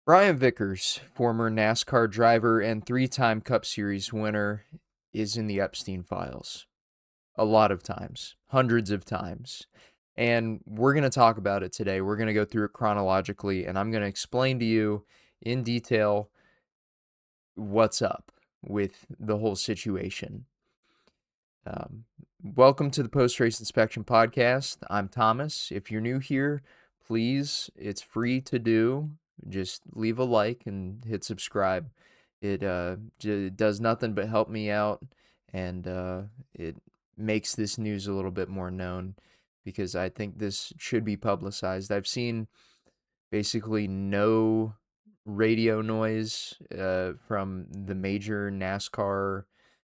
Brian Vickers, former NASCAR driver and three-time Cup Series winner, is in the Epstein Files. A lot of times, hundreds of times. And we're going to talk about it today. We're going to go through it chronologically, and I'm going to explain to you in detail what's up with the whole situation. Um, Welcome to the Post Race Inspection Podcast. I'm Thomas. If you're new here, please, it's free to do. Just leave a like and hit subscribe. It does nothing but help me out, and it makes this news a little bit more known because I think this should be publicized. I've seen basically no radio noise from the major NASCAR,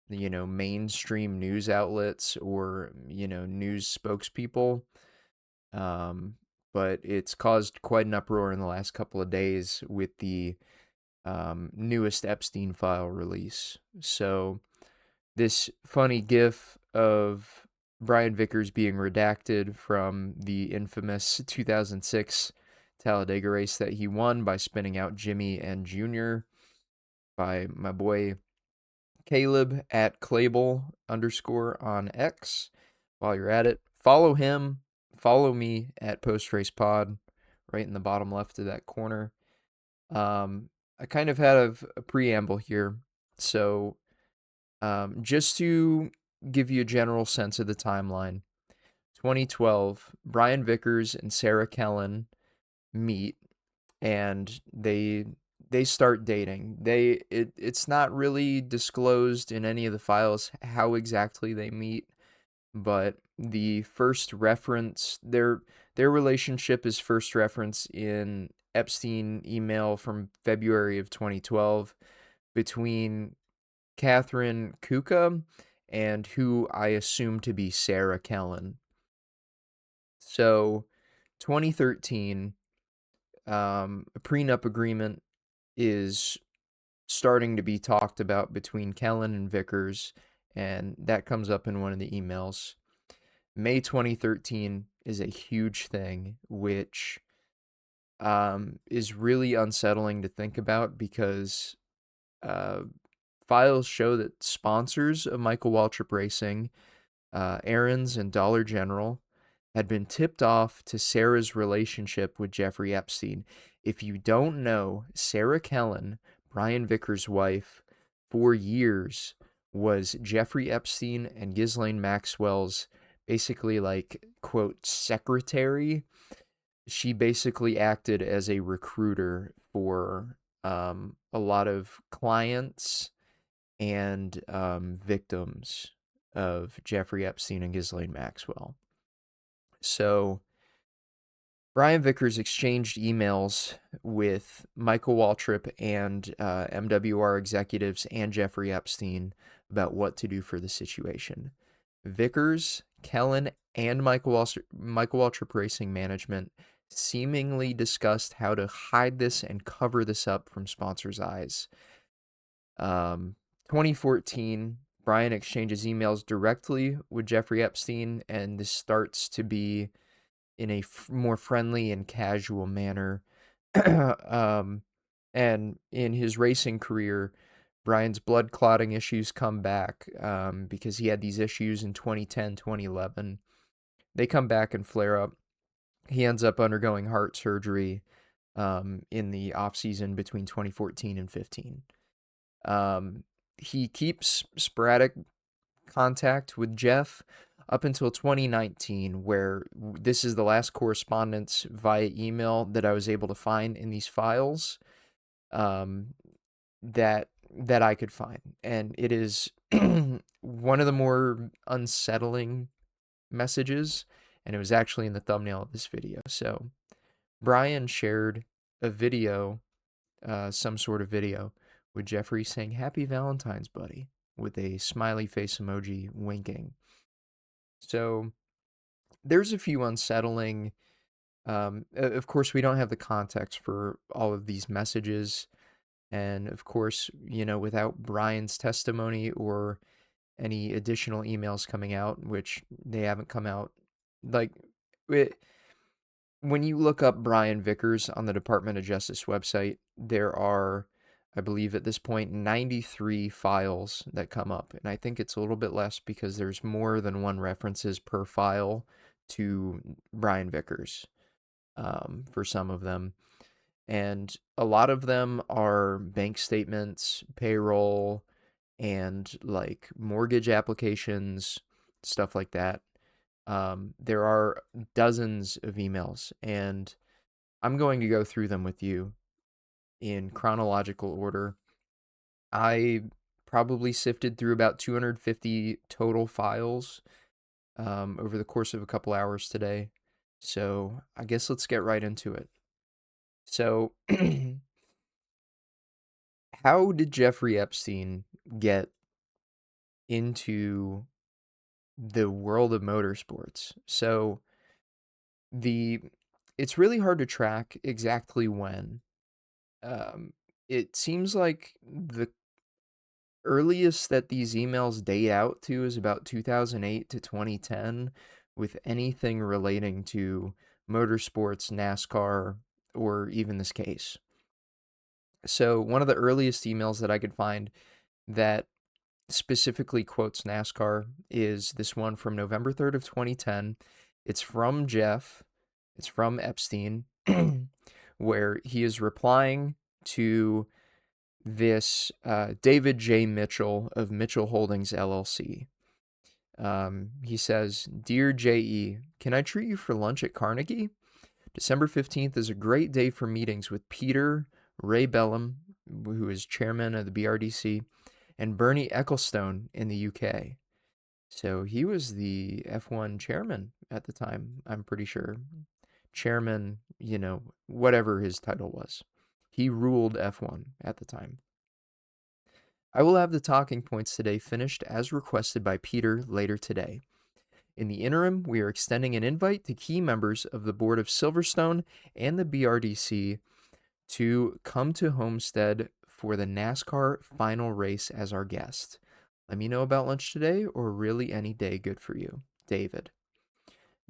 mainstream news outlets or, news spokespeople. Um, but it's caused quite an uproar in the last couple of days with the newest Epstein file release. So this funny gif of Brian Vickers being redacted from the infamous 2006 Talladega race that he won by spinning out Jimmy and Junior by my boy Caleb at Clable _ on X. While you're at it, follow him. Follow me at Post Race Pod, right in the bottom left of that corner. I kind of had a preamble here, so just to give you a general sense of the timeline. 2012, Brian Vickers and Sarah Kellen meet, and they start dating. It's not really disclosed in any of the files how exactly they meet, but the first reference their relationship is first referenced in Epstein email from February of 2012 between Catherine Kuka and who I assume to be Sarah Kellen. So 2013, a prenup agreement is starting to be talked about between Kellen and Vickers, and that comes up in one of the emails. May 2013 is a huge thing, which is really unsettling to think about because files show that sponsors of Michael Waltrip Racing, Aaron's and Dollar General, had been tipped off to Sarah's relationship with Jeffrey Epstein. If you don't know, Sarah Kellen, Brian Vickers' wife, for years was Jeffrey Epstein and Ghislaine Maxwell's basically like, quote, secretary. She basically acted as a recruiter for a lot of clients and victims of Jeffrey Epstein and Ghislaine Maxwell. So Brian Vickers exchanged emails with Michael Waltrip and MWR executives and Jeffrey Epstein about what to do for the situation. Vickers, Kellen, and Michael Waltrip Racing Management seemingly discussed how to hide this and cover this up from sponsors' eyes. 2014, Brian exchanges emails directly with Jeffrey Epstein, and this starts to be in a more friendly and casual manner. And in his racing career, Brian's blood clotting issues come back because he had these issues in 2010, 2011. They come back and flare up. He ends up undergoing heart surgery in the off season between 2014 and 15. He keeps sporadic contact with Jeff up until 2019, where this is the last correspondence via email that I was able to find in these files that I could find. And it is one of the more unsettling messages, and it was actually in the thumbnail of this video. So Brian shared a video, some sort of video, with Jeffrey saying, "Happy Valentines, buddy," with a smiley face emoji winking. So there's a few unsettling. Of course, we don't have the context for all of these messages. And of course, without Brian's testimony or any additional emails coming out, which they haven't come out, like, when you look up Brian Vickers on the Department of Justice website, there are, I believe at this point, 93 files that come up. And I think it's a little bit less because there's more than one references per file to Brian Vickers for some of them. And a lot of them are bank statements, payroll, and like mortgage applications, stuff like that. There are dozens of emails, and I'm going to go through them with you in chronological order. I probably sifted through about 250 total files over the course of a couple hours today. So I guess let's get right into it. So, how did Jeffrey Epstein get into the world of motorsports? So, the it's really hard to track exactly when. Um, it seems like the earliest that these emails date out to is about 2008 to 2010, with anything relating to motorsports, NASCAR, or even this case. So, one of the earliest emails that I could find that specifically quotes NASCAR is this one from November 3rd of 2010. It's from Jeff. It's from Epstein, where he is replying to this David J. Mitchell of Mitchell Holdings LLC. He says, "Dear J.E., can I treat you for lunch at Carnegie? December 15th is a great day for meetings with Peter Ray Bellum, who is chairman of the BRDC, and Bernie Ecclestone in the UK." So he was the F1 chairman at the time, I'm pretty sure. Chairman, whatever his title was. He ruled F1 at the time. "I will have the talking points today finished as requested by Peter later today. In the interim, we are extending an invite to key members of the board of Silverstone and the BRDC to come to Homestead for the NASCAR final race as our guest. Let me know about lunch today or really any day good for you. David."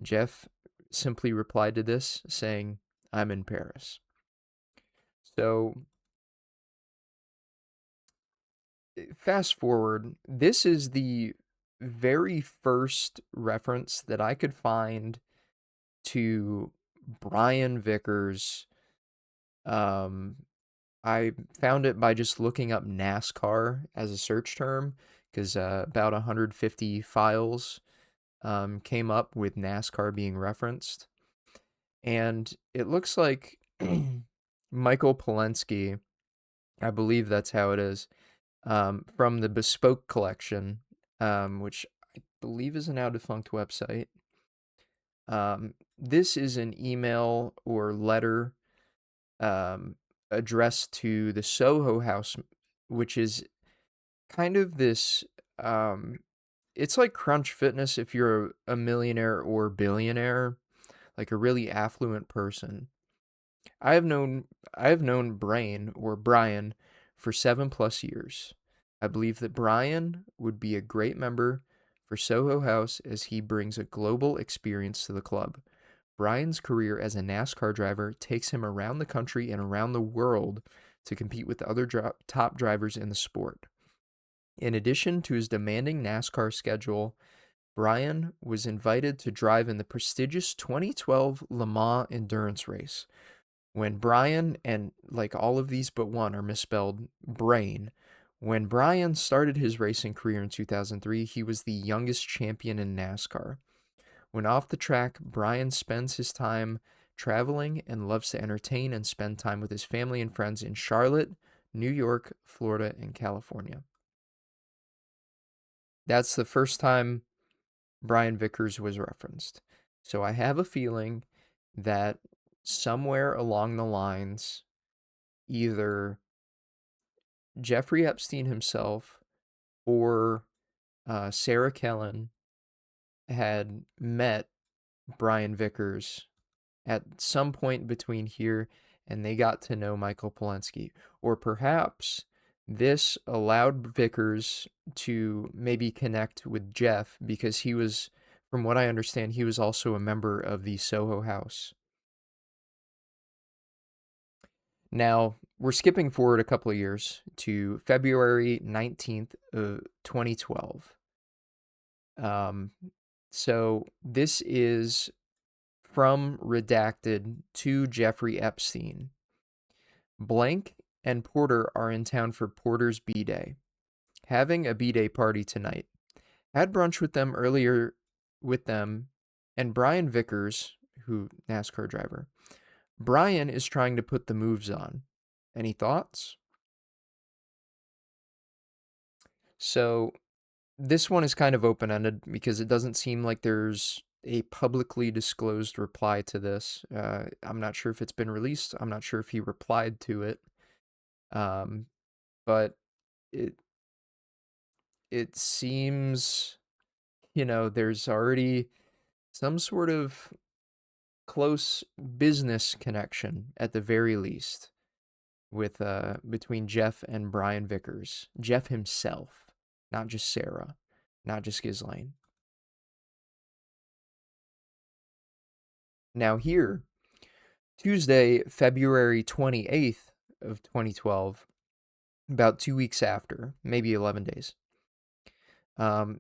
Jeff simply replied to this saying, "I'm in Paris." So fast forward, this is the very first reference that I could find to Brian Vickers. I found it by just looking up NASCAR as a search term because about 150 files came up with NASCAR being referenced. And it looks like Michael Polensky, I believe that's how it is, from the Bespoke Collection, which I believe is a now defunct website. This is an email or letter addressed to the Soho House, which is kind of this. It's like Crunch Fitness if you're a millionaire or billionaire, like a really affluent person. I have known Brian for 7+ years. I believe that Brian would be a great member for Soho House as he brings a global experience to the club. Brian's career as a NASCAR driver takes him around the country and around the world to compete with other top drivers in the sport. In addition to his demanding NASCAR schedule, Brian was invited to drive in the prestigious 2012 Le Mans endurance race. When Brian, and like all of these but one are misspelled brain, when Brian started his racing career in 2003, he was the youngest champion in NASCAR. When off the track, Brian spends his time traveling and loves to entertain and spend time with his family and friends in Charlotte, New York, Florida, and California. That's the first time Brian Vickers was referenced. So I have a feeling that somewhere along the lines, either Jeffrey Epstein himself or Sarah Kellen had met Brian Vickers at some point between here and they got to know Michael Polensky. Or perhaps this allowed Vickers to maybe connect with Jeff because he was, from what I understand, he was also a member of the Soho House. Now, we're skipping forward a couple of years to February 19th of 2012. Um, so this is from Redacted to Jeffrey Epstein. Blank and Porter are in town for Porter's B-Day. Having a B-Day party tonight. Had brunch with them earlier and Brian Vickers, who NASCAR driver. Brian is trying to put the moves on. Any thoughts? So this one is kind of open-ended because it doesn't seem like there's a publicly disclosed reply to this. I'm not sure if it's been released. I'm not sure if he replied to it. Um, but it it seems, there's already some sort of close business connection at the very least with between Jeff and Brian Vickers. Jeff himself, not just Sarah, not just Ghislaine. Now here, Tuesday, February 28th of 2012, about 2 weeks after, maybe 11 days.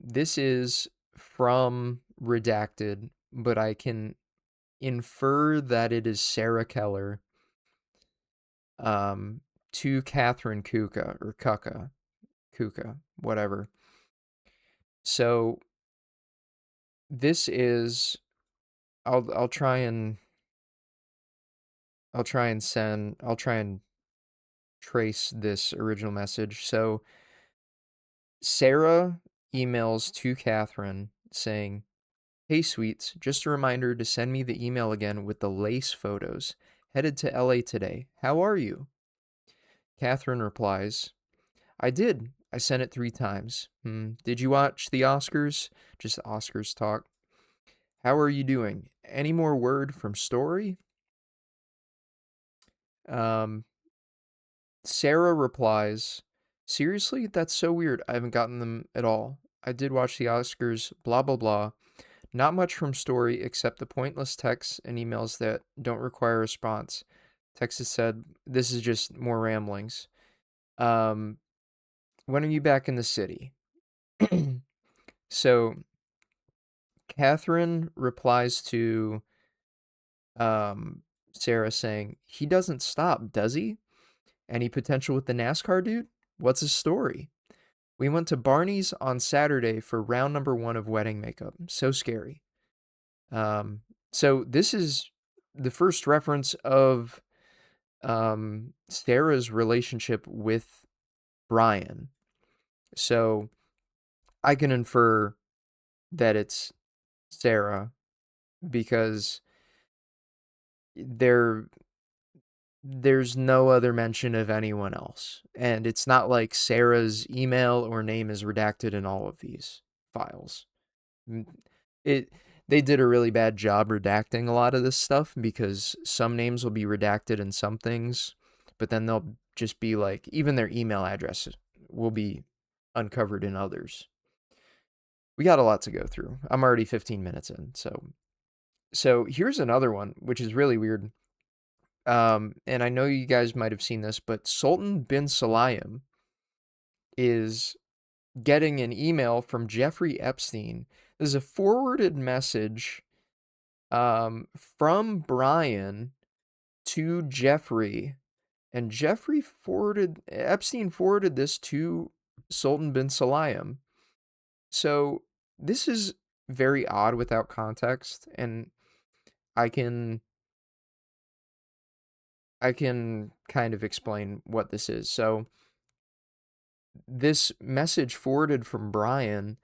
This is from Redacted, but I can infer that it is Sarah Keller to Catherine Kuka or Kuka, whatever. So this is I'll try and trace this original message. So Sarah emails to Catherine saying, "Hey sweets, just a reminder to send me the email again with the lace photos. Headed to LA today. How are you?" Catherine replies, "I did. I sent it 3 times. Did you watch the Oscars? Just Oscars talk. How are you doing? Any more word from Story?" Um, Sarah replies, "Seriously? That's so weird. I haven't gotten them at all. I did watch the Oscars, blah, blah, blah. Not much from Story except the pointless texts and emails that don't require a response. Text has said, this is just more ramblings. When are you back in the city?" So Catherine replies to Sarah saying, "He doesn't stop, does he? Any potential with the NASCAR dude? What's his story? We went to Barney's on Saturday for round number 1 of wedding makeup. So scary." So this is the first reference of Sarah's relationship with Brian. So I can infer that it's Sarah because there's no other mention of anyone else. And it's not like Sarah's email or name is redacted in all of these files. It they did a really bad job redacting a lot of this stuff because some names will be redacted in some things, but then they'll just be like, even their email addresses will be uncovered in others. We got a lot to go through. I'm already 15 minutes in, so here's another one which is really weird. And I know you guys might have seen this, but Sultan bin Salayim is getting an email from Jeffrey Epstein. There's a forwarded message from Brian to Jeffrey, and Epstein forwarded this to Sultan bin Salayim. So this is very odd without context, and I can kind of explain what this is. So this message forwarded from Brian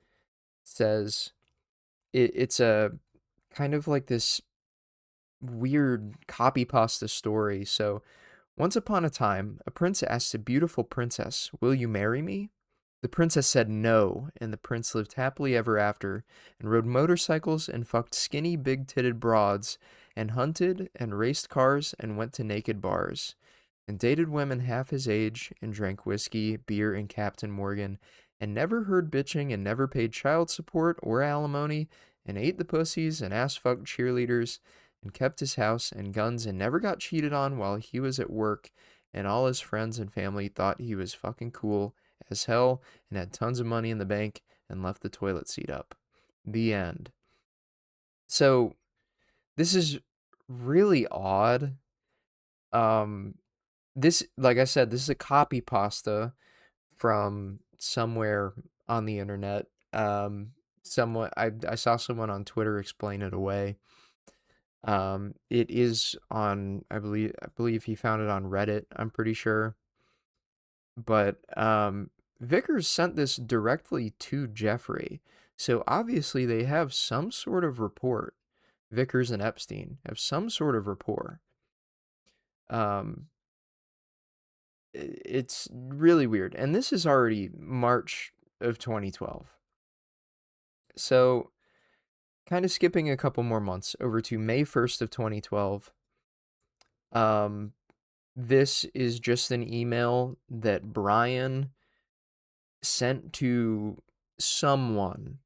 says it's a kind of like this weird copy pasta story. So, once upon a time, a prince asked a beautiful princess, "Will you marry me?" The princess said no, and the prince lived happily ever after, and rode motorcycles and fucked skinny, big-titted broads, and hunted and raced cars and went to naked bars, and dated women half his age, and drank whiskey, beer, and Captain Morgan, and never heard bitching, and never paid child support or alimony, and ate the pussies and ass fucked cheerleaders, and kept his house and guns and never got cheated on while he was at work, and all his friends and family thought he was fucking cool as hell and had tons of money in the bank and left the toilet seat up. The end. So this is really odd. This, like I said, this is a copy pasta from somewhere on the internet. Someone I saw someone on Twitter explain it away. It is on, I believe he found it on Reddit, I'm pretty sure. But Vickers sent this directly to Jeffrey. So obviously they have some sort of rapport. Vickers and Epstein have some sort of rapport. Um, it's really weird. And this is already March of 2012. So, kind of skipping a couple more months over to May 1st of 2012. Um, this is just an email that Brian sent to someone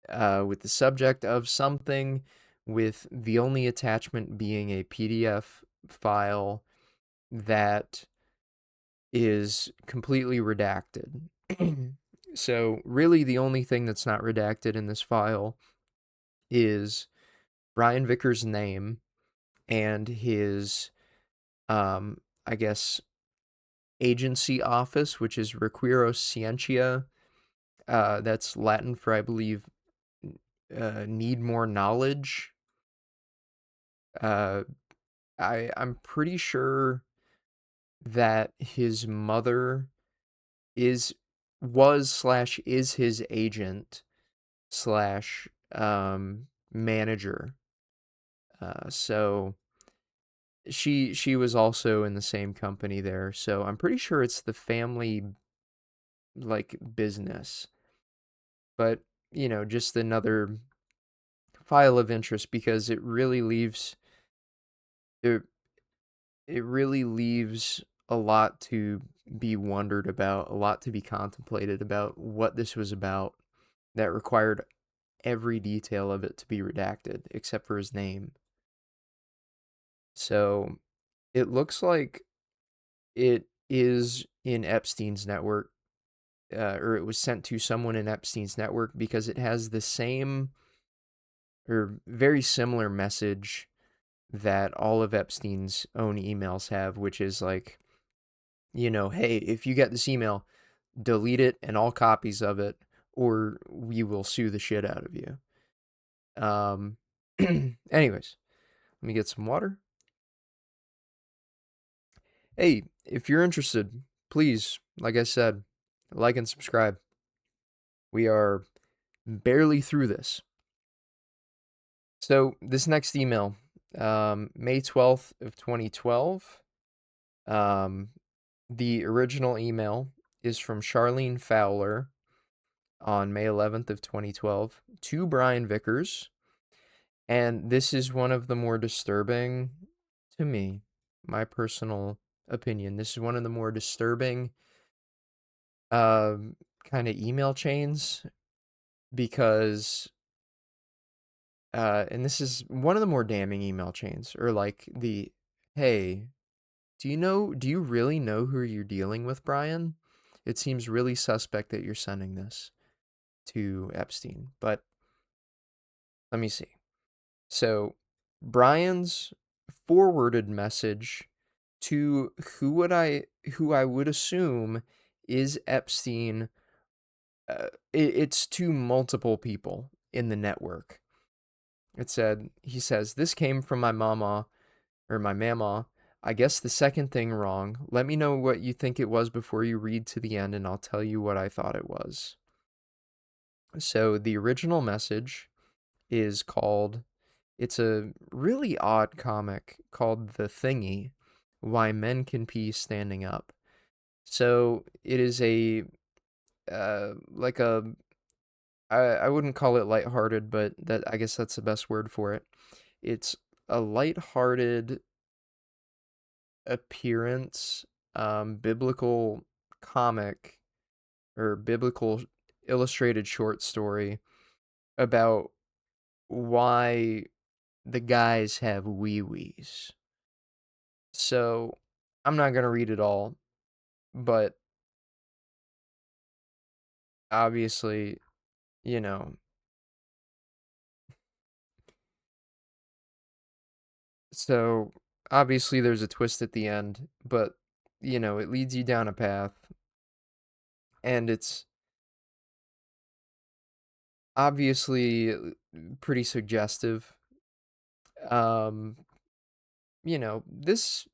with the subject of something, with the only attachment being a PDF file that is completely redacted. So, really, the only thing that's not redacted in this file is Brian Vickers' name and his, I guess, agency office, which is Requiro Scientia. That's Latin for, I believe, need more knowledge. Uh, I'm pretty sure that his mother is was slash is his agent slash manager. So she was also in the same company there. So I'm pretty sure it's the family like business. But, just another file of interest because it it really leaves a lot to be wondered about, a lot to be contemplated about what this was about that required every detail of it to be redacted except for his name. So it looks like it is in Epstein's network, or it was sent to someone in Epstein's network because it has the same or very similar message that all of Epstein's own emails have, which is like, hey, if you get this email, delete it and all copies of it, or we will sue the shit out of you. Anyways, let me get some water. Hey, if you're interested, please, like I said, like and subscribe. We are barely through this. So this next email, May 12th of 2012. The original email is from Charlene Fowler on May 11th of 2012 to Brian Vickers. And this is one of the more disturbing, to me, my personal opinion. This is one of the more disturbing kind of email chains because, and this is one of the more damning email chains, or like hey, do you really know who you're dealing with, Brian? It seems really suspect that you're sending this to Epstein, but let me see. So, Brian's forwarded message to who I would assume is Epstein. It's to multiple people in the network. He says, this came from my mama or my mama. I guess the second thing wrong. Let me know what you think it was before you read to the end, and I'll tell you what I thought it was. So the original message is called, it's a really odd comic called The Thingy, Why Men Can Pee Standing Up. So it is like I wouldn't call it lighthearted, but I guess that's the best word for it. It's a lighthearted appearance, biblical comic or biblical illustrated short story about why the guys have wee-wees. So I'm not going to read it all, but obviously, you know, so obviously there's a twist at the end, but it leads you down a path, and it's obviously pretty suggestive. Um, this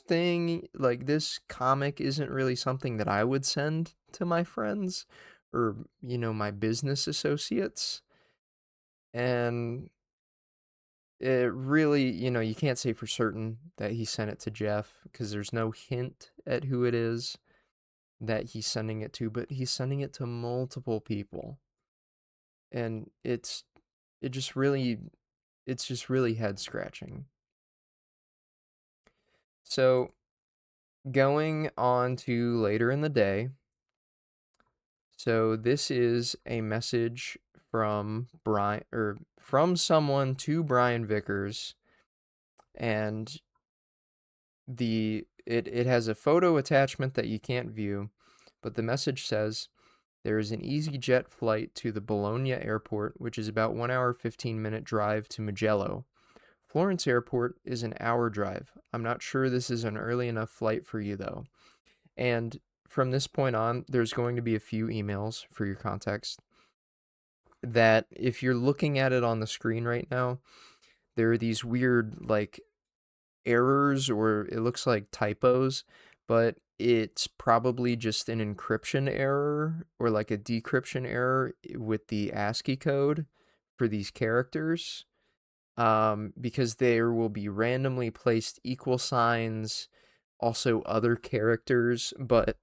thing, like this comic, isn't really something that I would send to my friends or, my business associates. And it really, you can't say for certain that he sent it to Jeff because there's no hint at who it is that he's sending it to, but he's sending it to multiple people. And it just really, it's just really head scratching. So going on to later in the day. So this is a message from Brian, or from someone to Brian Vickers, and it has a photo attachment that you can't view, but the message says there is an EasyJet flight to the Bologna airport, which is about 1 hour 15-minute drive to Mugello. Florence Airport is an hour drive. I'm not sure this is an early enough flight for you though. And from this point on, there's going to be a few emails for your context that if you're looking at it on the screen right now, there are these weird like errors, or it looks like typos, but it's probably just an encryption error or like a decryption error with the ASCII code for these characters. Because there will be randomly placed equal signs, also other characters, but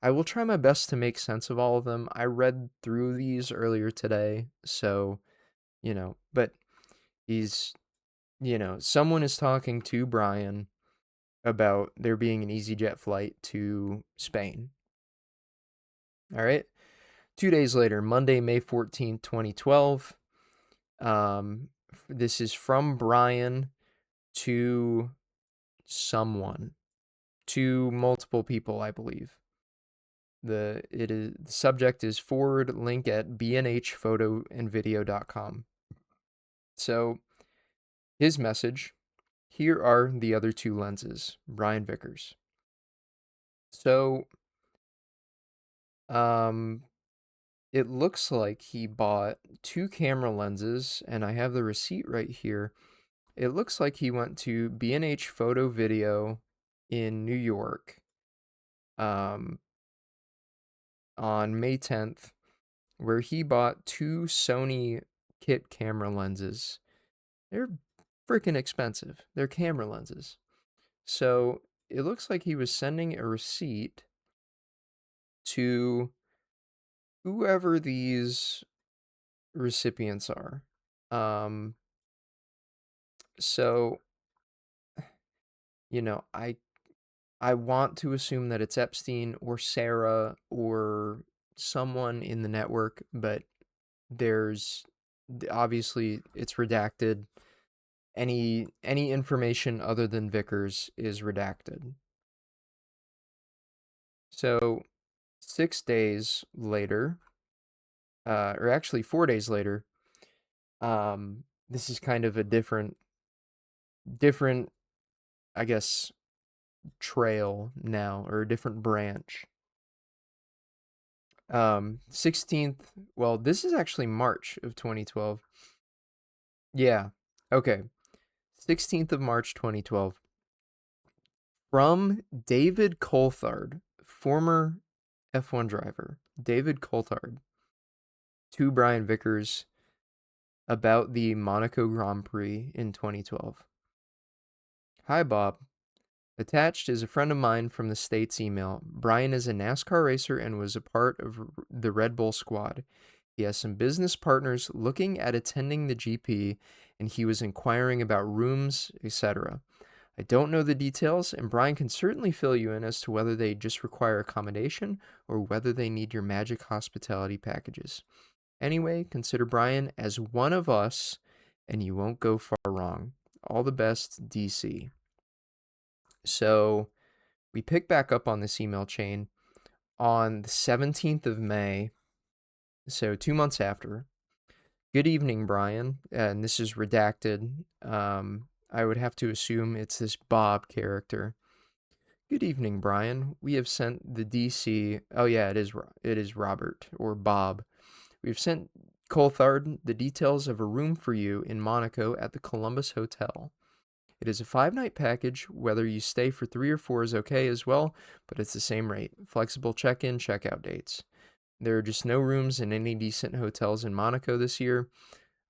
I will try my best to make sense of all of them. I read through these earlier today, so, but he's, someone is talking to Brian about there being an EasyJet flight to Spain. All right. 2 days later, Monday, May 14th, 2012. This is from Brian to someone, to multiple people, I believe. The subject is forward link at bnhphotoandvideo.com. So his message, here are the other two lenses, Brian Vickers. So it looks like he bought two camera lenses, and I have the receipt right here. It looks like he went to B&H Photo Video in New York on May 10th, where he bought two Sony kit camera lenses. They're freaking expensive. They're camera lenses. So it looks like he was sending a receipt to whoever these recipients are. So, I want to assume that it's Epstein or Sarah or someone in the network, but there's obviously it's redacted. Any information other than Vickers is redacted. So 6 days later, or actually 4 days later, this is kind of a different, I guess, trail now, or a different branch. 16th, well, this is actually March of 2012. Yeah. Okay. 16th of March 2012. From David Coulthard, former F1 driver, David Coulthard, to Brian Vickers about the Monaco Grand Prix in 2012. Hi, Bob. Attached is a friend of mine from the States email. Brian is a NASCAR racer and was a part of the Red Bull squad. He has some business partners looking at attending the GP, and he was inquiring about rooms, etc. I don't know the details, and Brian can certainly fill you in as to whether they just require accommodation or whether they need your magic hospitality packages. Anyway, consider Brian as one of us, and you won't go far wrong. All the best, DC. So we pick back up on this email chain on the 17th of May, so 2 months after. Good evening, Brian. And this is redacted. I would have to assume it's this Bob character. Good evening, Brian. We have sent the DC. Oh yeah, it is Robert or Bob. We've sent Coulthard the details of a room for you in Monaco at the Columbus Hotel. It is a 5-night package. Whether you stay for 3 or 4 is okay as well, but it's the same rate. Flexible check-in, check-out dates. There are just no rooms in any decent hotels in Monaco this year.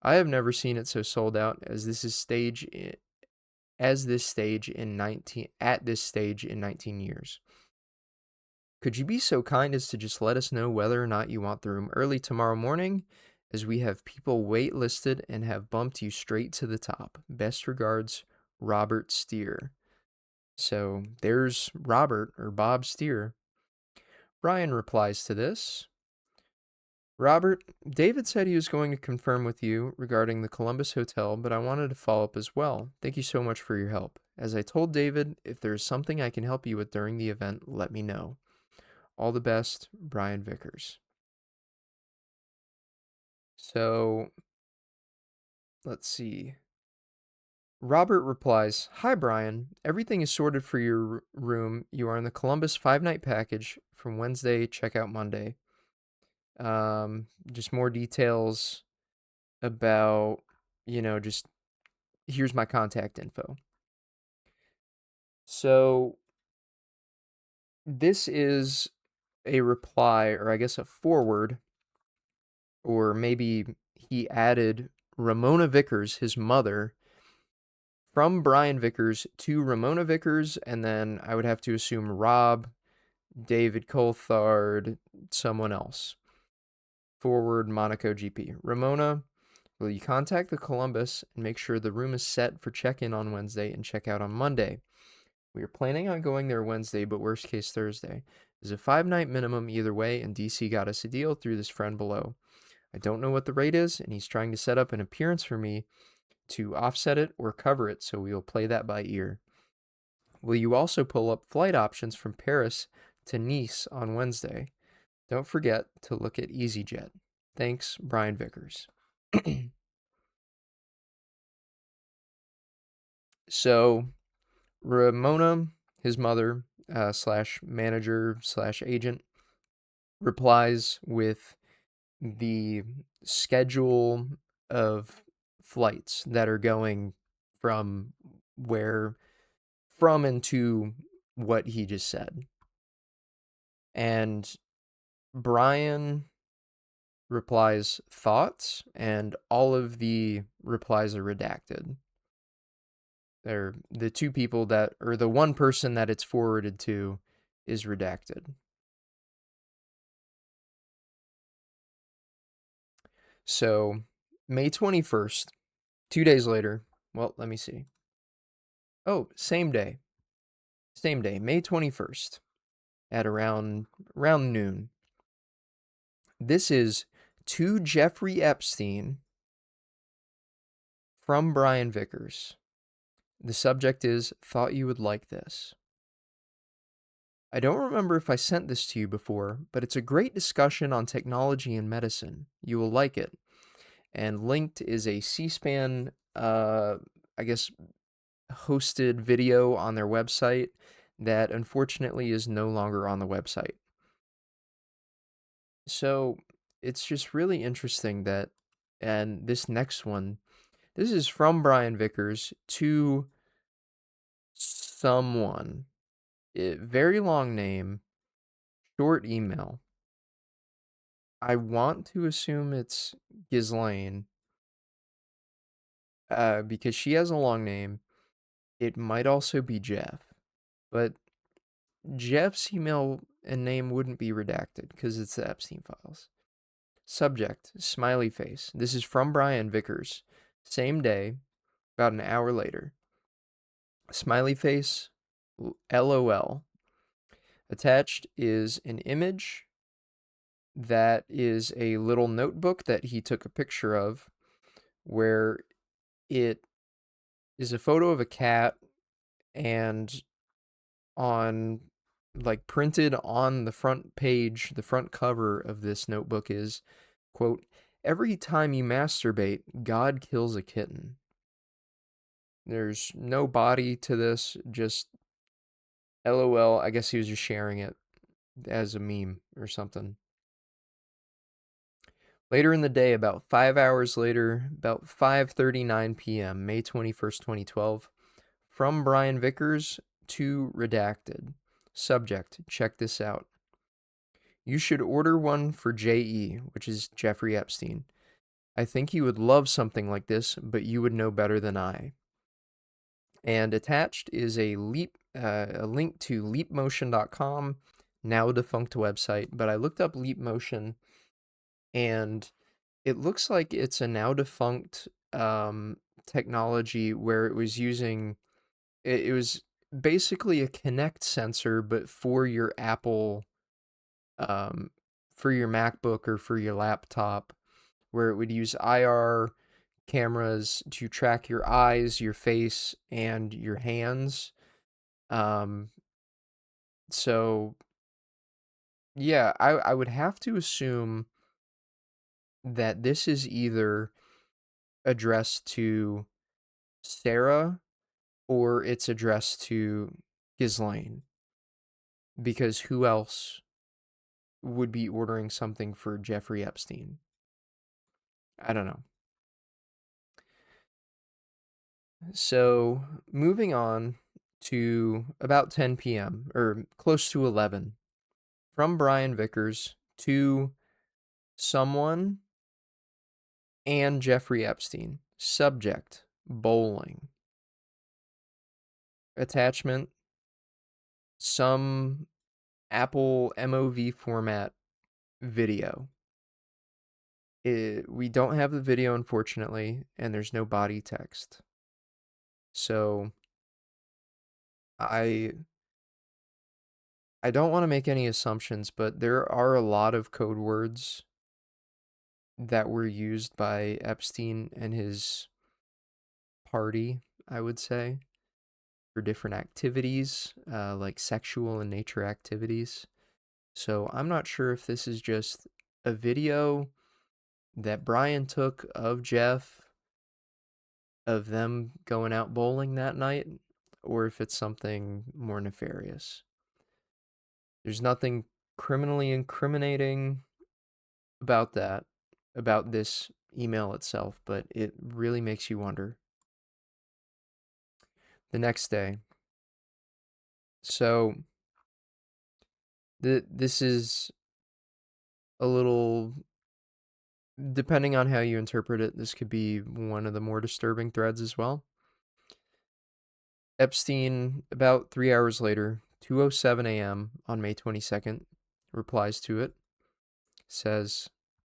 I have never seen it so sold out as this stage in 19 years. Could you be so kind as to just let us know whether or not you want the room early tomorrow morning, as we have people wait-listed and have bumped you straight to the top. Best regards, Robert Steer. So there's Robert, or Bob Steer. Brian replies to this. Robert, David said he was going to confirm with you regarding the Columbus Hotel, but I wanted to follow up as well. Thank you so much for your help. As I told David, if there is something I can help you with during the event, let me know. All the best, Brian Vickers. So, let's see. Robert replies, Hi, Brian. Everything is sorted for your room. You are in the Columbus 5-night package from Wednesday, check out Monday. Just more details about, just here's my contact info. So this is a reply, or I guess a forward, or maybe he added Ramona Vickers, his mother, from Brian Vickers to Ramona Vickers, and then I would have to assume Rob, David Coulthard, someone else. Forward Monaco GP. Ramona, will you contact the Columbus and make sure the room is set for check-in on Wednesday and check-out on Monday? We are planning on going there Wednesday, but worst case Thursday. There's a 5-night minimum either way, and DC got us a deal through this friend below. I don't know what the rate is, and he's trying to set up an appearance for me to offset it or cover it, so we will play that by ear. Will you also pull up flight options from Paris to Nice on Wednesday? Don't forget to look at EasyJet. Thanks, Brian Vickers. So, Ramona, his mother, slash manager, slash agent, replies with the schedule of flights that are going from and to what he just said. And Brian replies thoughts, and all of the replies are redacted. They're the two people that, or the one person that it's forwarded to is redacted. So, May 21st, 2 days later, well, let me see. Oh, same day, May 21st at around noon. This is to Jeffrey Epstein from Brian Vickers. The subject is, thought you would like this. I don't remember if I sent this to you before, but it's a great discussion on technology and medicine. You will like it. And linked is a C-SPAN, I guess, hosted video on their website that unfortunately is no longer on the website. So it's just really interesting that, and this next one, this is from Brian Vickers to someone. Very long name, short email. I want to assume it's Ghislaine, because she has a long name. It might also be Jeff, but Jeff's email and name wouldn't be redacted because it's the Epstein Files. Subject, smiley face. This is from Brian Vickers. Same day, about an hour later. Smiley face, LOL. Attached is an image that is a little notebook that he took a picture of, where It is a photo of a cat, and on like printed on the front page, the front cover of this notebook is, quote, "Every time you masturbate, God kills a kitten." There's no body to this, just LOL. I guess he was just sharing it as a meme or something. Later in the day, about 5 hours later, about 5:39 p.m., May 21st, 2012, from Brian Vickers to redacted. Subject, check this out. You should order one for J.E., which is Jeffrey Epstein. I think you would love something like this, but you would know better than I. And attached is a link to leapmotion.com, now defunct website. But I looked up Leapmotion, and it looks like it's a now defunct technology where it was using it was basically a Kinect sensor, but for your Apple, for your MacBook or for your laptop, where it would use IR cameras to track your eyes, your face, and your hands. Um, so yeah, I would have to assume that this is either addressed to Sarah or it's addressed to Ghislaine, because who else would be ordering something for Jeffrey Epstein? I don't know. So, moving on to about 10 p.m., or close to 11, from Brian Vickers to someone and Jeffrey Epstein. Subject, bowling. Attachment, some Apple MOV format video. We don't have the video, unfortunately, and there's no body text. So I don't want to make any assumptions, but there are a lot of code words that were used by Epstein and his party, I would say, for different activities, like sexual in nature activities. So I'm not sure if this is just a video that Brian took of Jeff, of them going out bowling that night, or if it's something more nefarious. There's nothing criminally incriminating about that, about this email itself, but it really makes you wonder. The next day. So this is a little, depending on how you interpret it, this could be one of the more disturbing threads as well. Epstein, about 3 hours later, 2:07 a.m. on May 22nd, replies to it, says,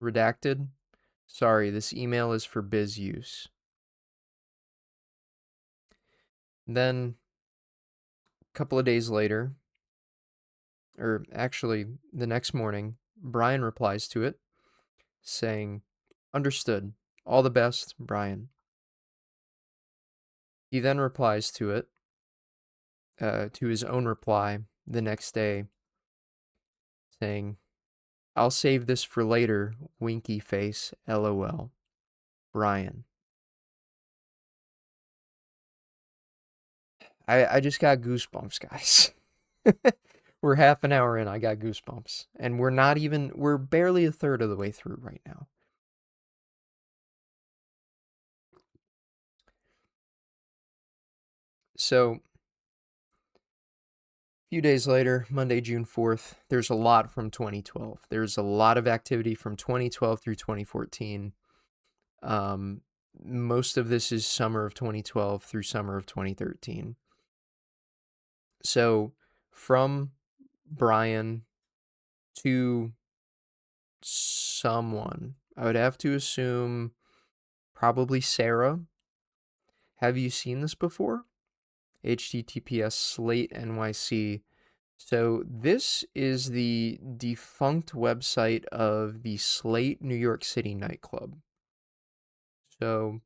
redacted, sorry, this email is for biz use. Then, a couple of days later, or actually the next morning, Brian replies to it, saying, understood, all the best, Brian. He then replies to it, to his own reply the next day, saying, I'll save this for later, winky face, LOL. Brian. I just got goosebumps, guys. We're half an hour in, I got goosebumps. And we're barely a third of the way through right now. So, a few days later, Monday, June 4th, there's a lot from 2012. There's a lot of activity from 2012 through 2014. Most of this is summer of 2012 through summer of 2013. So, from Brian to someone, I would have to assume probably Sarah. Have you seen this before? HTTPS Slate NYC. So this is the defunct website of the Slate New York City nightclub. So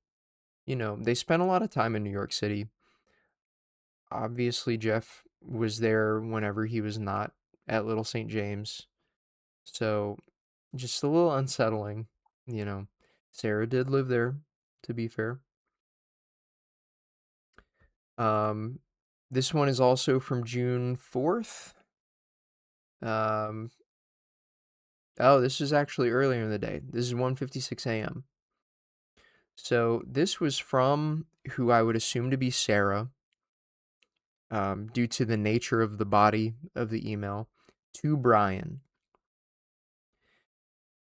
they spent a lot of time in New York City. Obviously, Jeff was there whenever he was not at Little St. James. So just a little unsettling, you know. Sarah did live there, to be fair. Um, this one is also from June 4th. Um, oh, this is actually earlier in the day. This is 1:56 a.m. So this was from who I would assume to be Sarah, due to the nature of the body of the email, to Brian.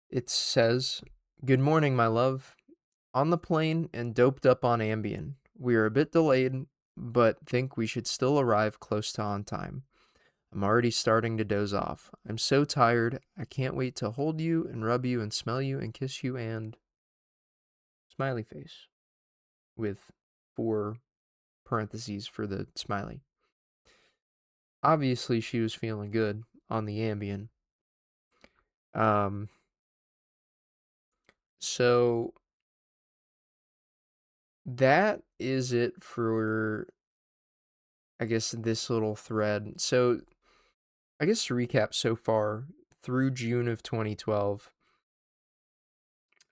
It says, "Good morning, my love. On the plane and doped up on Ambien. We are a bit delayed, but think we should still arrive close to on time. I'm already starting to doze off. I'm so tired. I can't wait to hold you and rub you and smell you and kiss you and..." Smiley face with 4 parentheses for the smiley. Obviously, she was feeling good on the Ambien. So that is it for, I guess, this little thread. So I guess to recap so far, through June of 2012,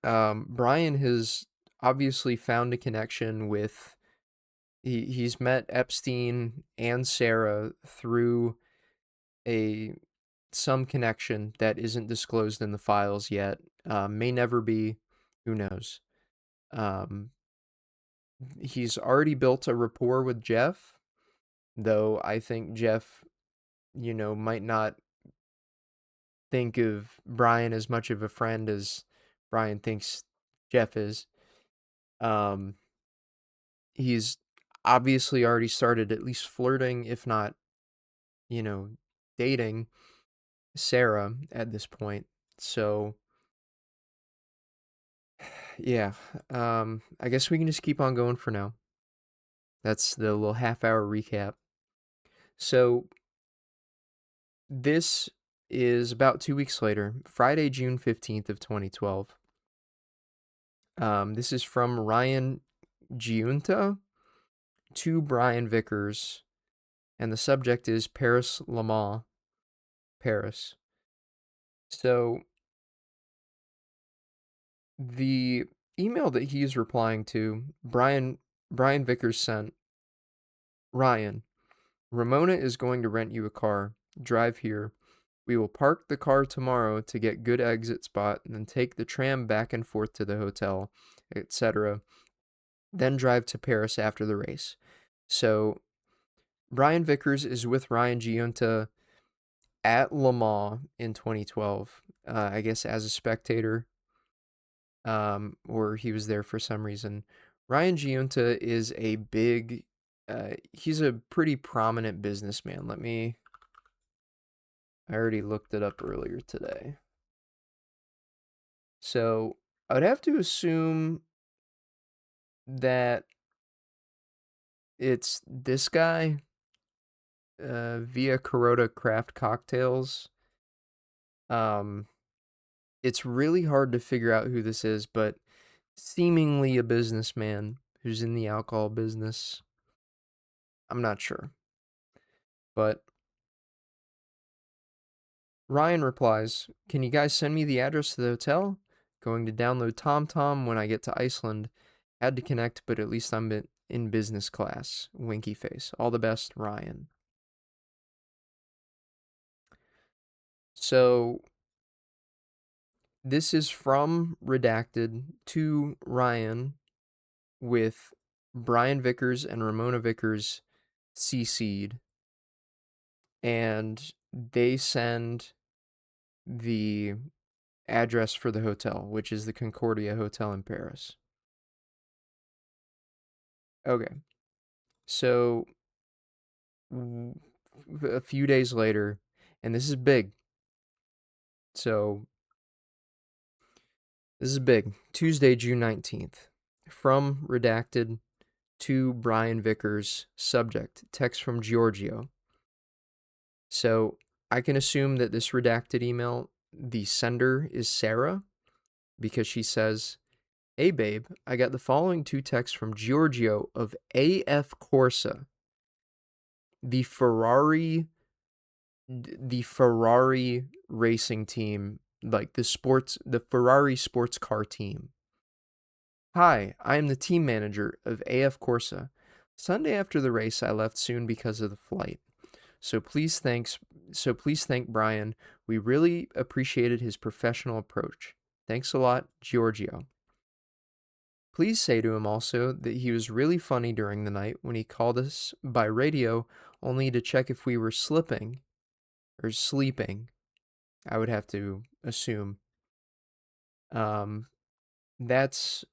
Brian has obviously found a connection with, he's met Epstein and Sarah through a some connection that isn't disclosed in the files yet. May never be, who knows. Um, he's already built a rapport with Jeff, though I think Jeff, might not think of Brian as much of a friend as Brian thinks Jeff is. Um, he's obviously already started at least flirting, if not, you know, dating Sarah at this point. So, yeah, I guess we can just keep on going for now. That's the little half-hour recap. So, this is about 2 weeks later, Friday, June 15th of 2012. This is from Ryan Giunta to Brian Vickers, and the subject is Paris Le Mans, Paris. So the email that he's replying to, Brian Vickers sent, "Ryan, Ramona is going to rent you a car. Drive here. We will park the car tomorrow to get good exit spot and then take the tram back and forth to the hotel, etc. Then drive to Paris after the race." So Brian Vickers is with Ryan Giunta at Le Mans in 2012, I guess as a spectator, or he was there for some reason. Ryan Giunta is a big, he's a pretty prominent businessman. I already looked it up earlier today. So I would have to assume that it's this guy, Via Carota Craft Cocktails. It's really hard to figure out who this is, but seemingly a businessman who's in the alcohol business. I'm not sure. But Ryan replies, "Can you guys send me the address to the hotel? Going to download TomTom when I get to Iceland. Had to connect, but at least I'm in business class. Winky face. All the best, Ryan." So this is from Redacted to Ryan with Brian Vickers and Ramona Vickers CC'd. And they send the address for the hotel, which is the Concordia Hotel in Paris. Okay. So a few days later, and this is big. So this is big. Tuesday, June 19th. From Redacted to Brian Vickers, subject, text from Giorgio. So I can assume that this redacted email, the sender is Sarah, because she says, Hey babe, I got the following two texts from Giorgio of AF Corse, the Ferrari racing team, like the Ferrari sports car team. Hi, I am the team manager of AF Corse. Sunday after the race, I left soon because of the flight. So please thank Brian. We really appreciated his professional approach. Thanks a lot, Giorgio. Please say to him also that he was really funny during the night when he called us by radio only to check if we were slipping or sleeping. I would have to assume. Um, that's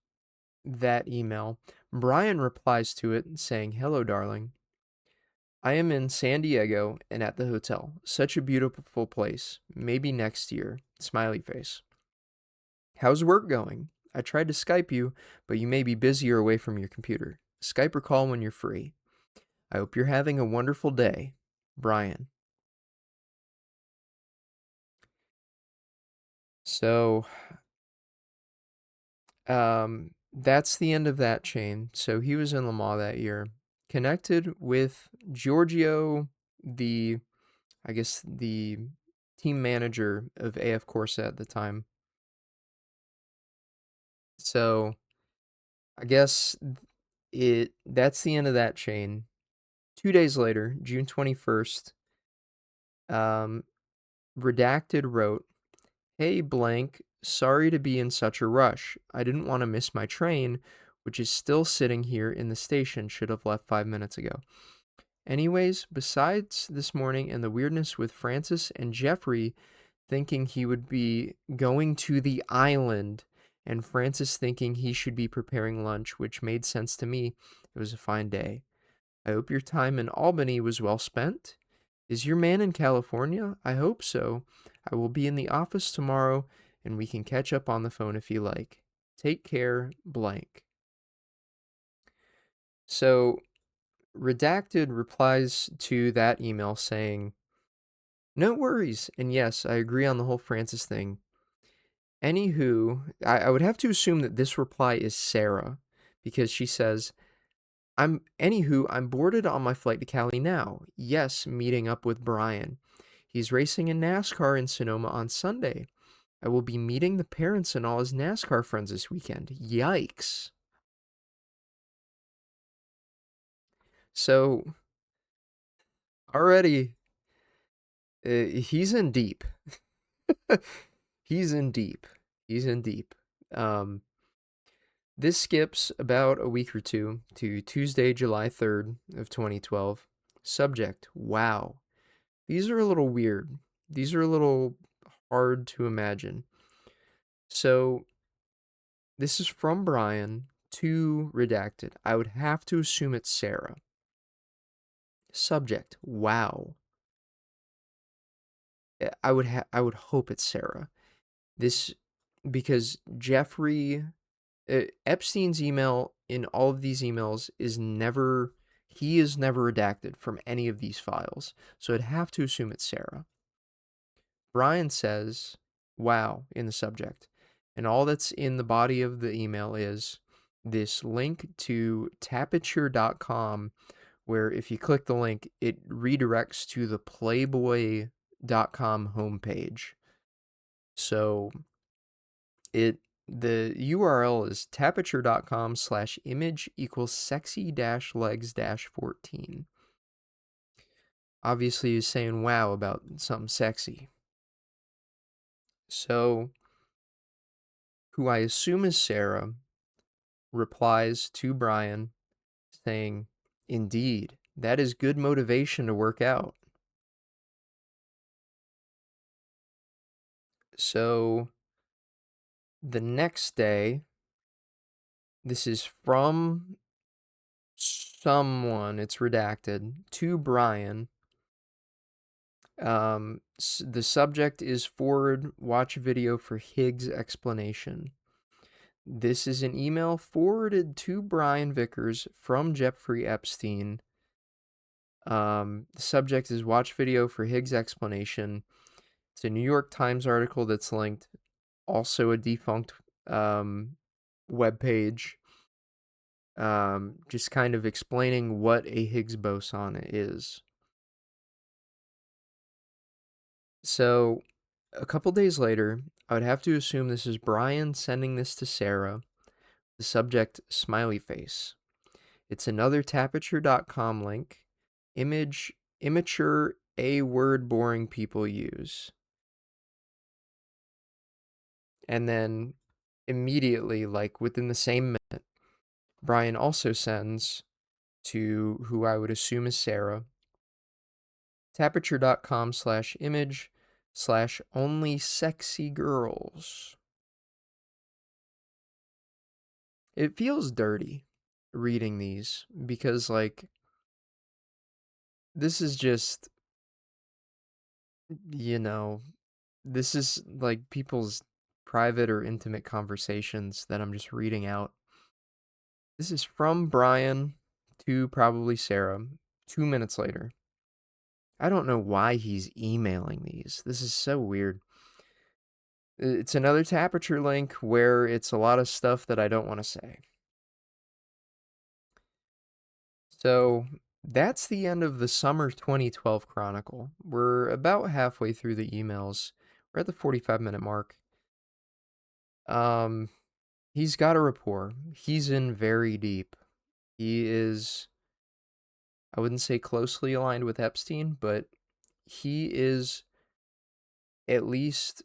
that email. Brian replies to it saying, "Hello, darling. I am in San Diego and at the hotel. Such a beautiful place. Maybe next year." Smiley face. How's work going? I tried to Skype you, but you may be busy or away from your computer. Skype or call when you're free. I hope you're having a wonderful day. Brian. So, that's the end of that chain. So he was in Le Mans that year. Connected with Giorgio, I guess the team manager of AF Corse at the time. So I guess that's the end of that chain. 2 days later, June 21st, um, Redacted wrote, "Hey blank, sorry to be in such a rush. I didn't want to miss my train, which is still sitting here in the station, should have left 5 minutes ago. Anyways, besides this morning and the weirdness with Francis and Jeffrey thinking he would be going to the island and Francis thinking he should be preparing lunch, which made sense to me, it was a fine day. I hope your time in Albany was well spent. Is your man in California? I hope so. I will be in the office tomorrow and we can catch up on the phone if you like. Take care, blank." So, Redacted replies to that email saying, "No worries, and yes, I agree on the whole Francis thing. Anywho," I would have to assume that this reply is Sarah, because she says, I'm boarded on my flight to Cali now. Yes, meeting up with Brian. He's racing in NASCAR in Sonoma on Sunday. I will be meeting the parents and all his NASCAR friends this weekend. Yikes." So, already, he's in deep. He's in deep. He's in deep. Um, this skips about a week or two to Tuesday, July 3rd of 2012. Subject, wow. These are a little weird. These are a little hard to imagine. So, this is from Brian to Redacted. I would have to assume it's Sarah. Subject, wow. I would hope it's Sarah. This because Jeffrey Epstein's email in all of these emails he is never redacted from any of these files. So I'd have to assume it's Sarah. Brian says, "Wow," in the subject. And all that's in the body of the email is this link to tapiture.com, where if you click the link, it redirects to the playboy.com homepage. So the URL is tapiture.com/image equals sexy dash legs dash 14. Obviously, he's saying wow about something sexy. So, who I assume is Sarah, replies to Brian saying, "Indeed, that is good motivation to work out." So, the next day, this is from someone, it's redacted, to Brian. The subject is forward watch video for Higgs explanation. This is an email forwarded to Brian Vickers from Jeffrey Epstein. The subject is watch video for Higgs explanation. It's a New York Times article that's linked. Also a defunct webpage, just kind of explaining what a Higgs boson is. So, a couple days later, I would have to assume this is Brian sending this to Sarah. The subject, smiley face. It's another tapature.com link. Image, immature, a word boring people use. And then immediately, like within the same minute, Brian also sends to who I would assume is Sarah, tapature.com/image/only sexy girls. It feels dirty reading these because, like, this is just, you know, this is like people's private or intimate conversations that I'm just reading out. This is from Brian to probably Sarah 2 minutes later. I don't know why he's emailing these. This is so weird. It's another Tapature link where it's a lot of stuff that I don't want to say. So that's the end of the summer 2012 chronicle. We're about halfway through the emails. We're at the 45-minute mark. He's got a rapport. He's in very deep. He is, I wouldn't say closely aligned with Epstein, but he is, at least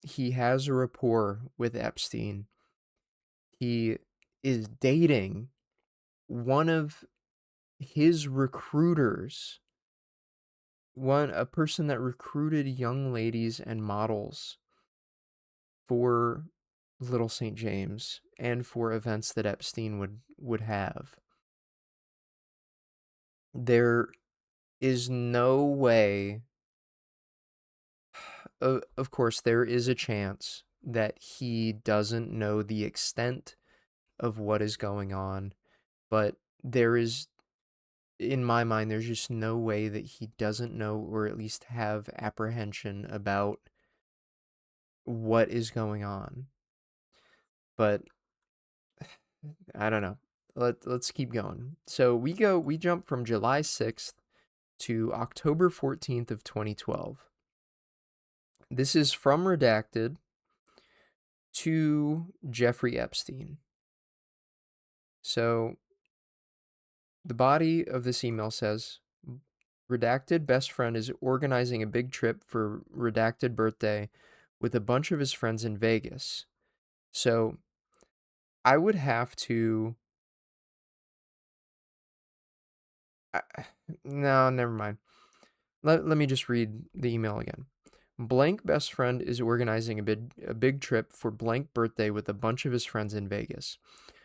he has a rapport with Epstein. He is dating one of his recruiters, a person that recruited young ladies and models for Little St. James and for events that Epstein would have. There is no way, of course, there is a chance that he doesn't know the extent of what is going on, but there is, in my mind, there's just no way that he doesn't know or at least have apprehension about what is going on. But I don't know. Let's keep going. So we jump from July 6th to October 14th of 2012. This is from Redacted to Jeffrey Epstein. So the body of this email says, Redacted best friend is organizing a big trip for Redacted birthday with a bunch of his friends in Vegas. So I would have to... no, never mind. Let me just read the email again. Blank best friend is organizing a big trip for blank birthday with a bunch of his friends in Vegas.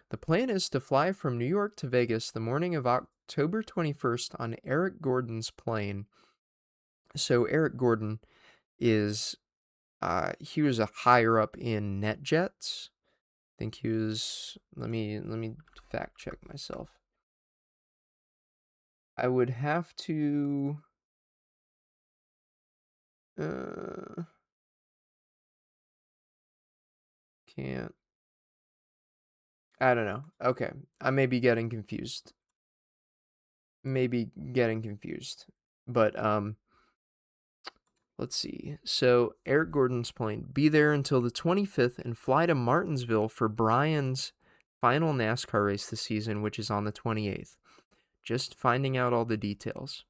The plan is to fly from New York to Vegas the morning of October 21st on Eric Gordon's plane. So Eric Gordon is, he was a higher up in NetJets. I think he was, let me fact check myself. I would have to, can't, I don't know. Okay, I may be getting confused. But, let's see. So, Eric Gordon's plane, be there until the 25th and fly to Martinsville for Brian's final NASCAR race this season, which is on the 28th. Just finding out all the details.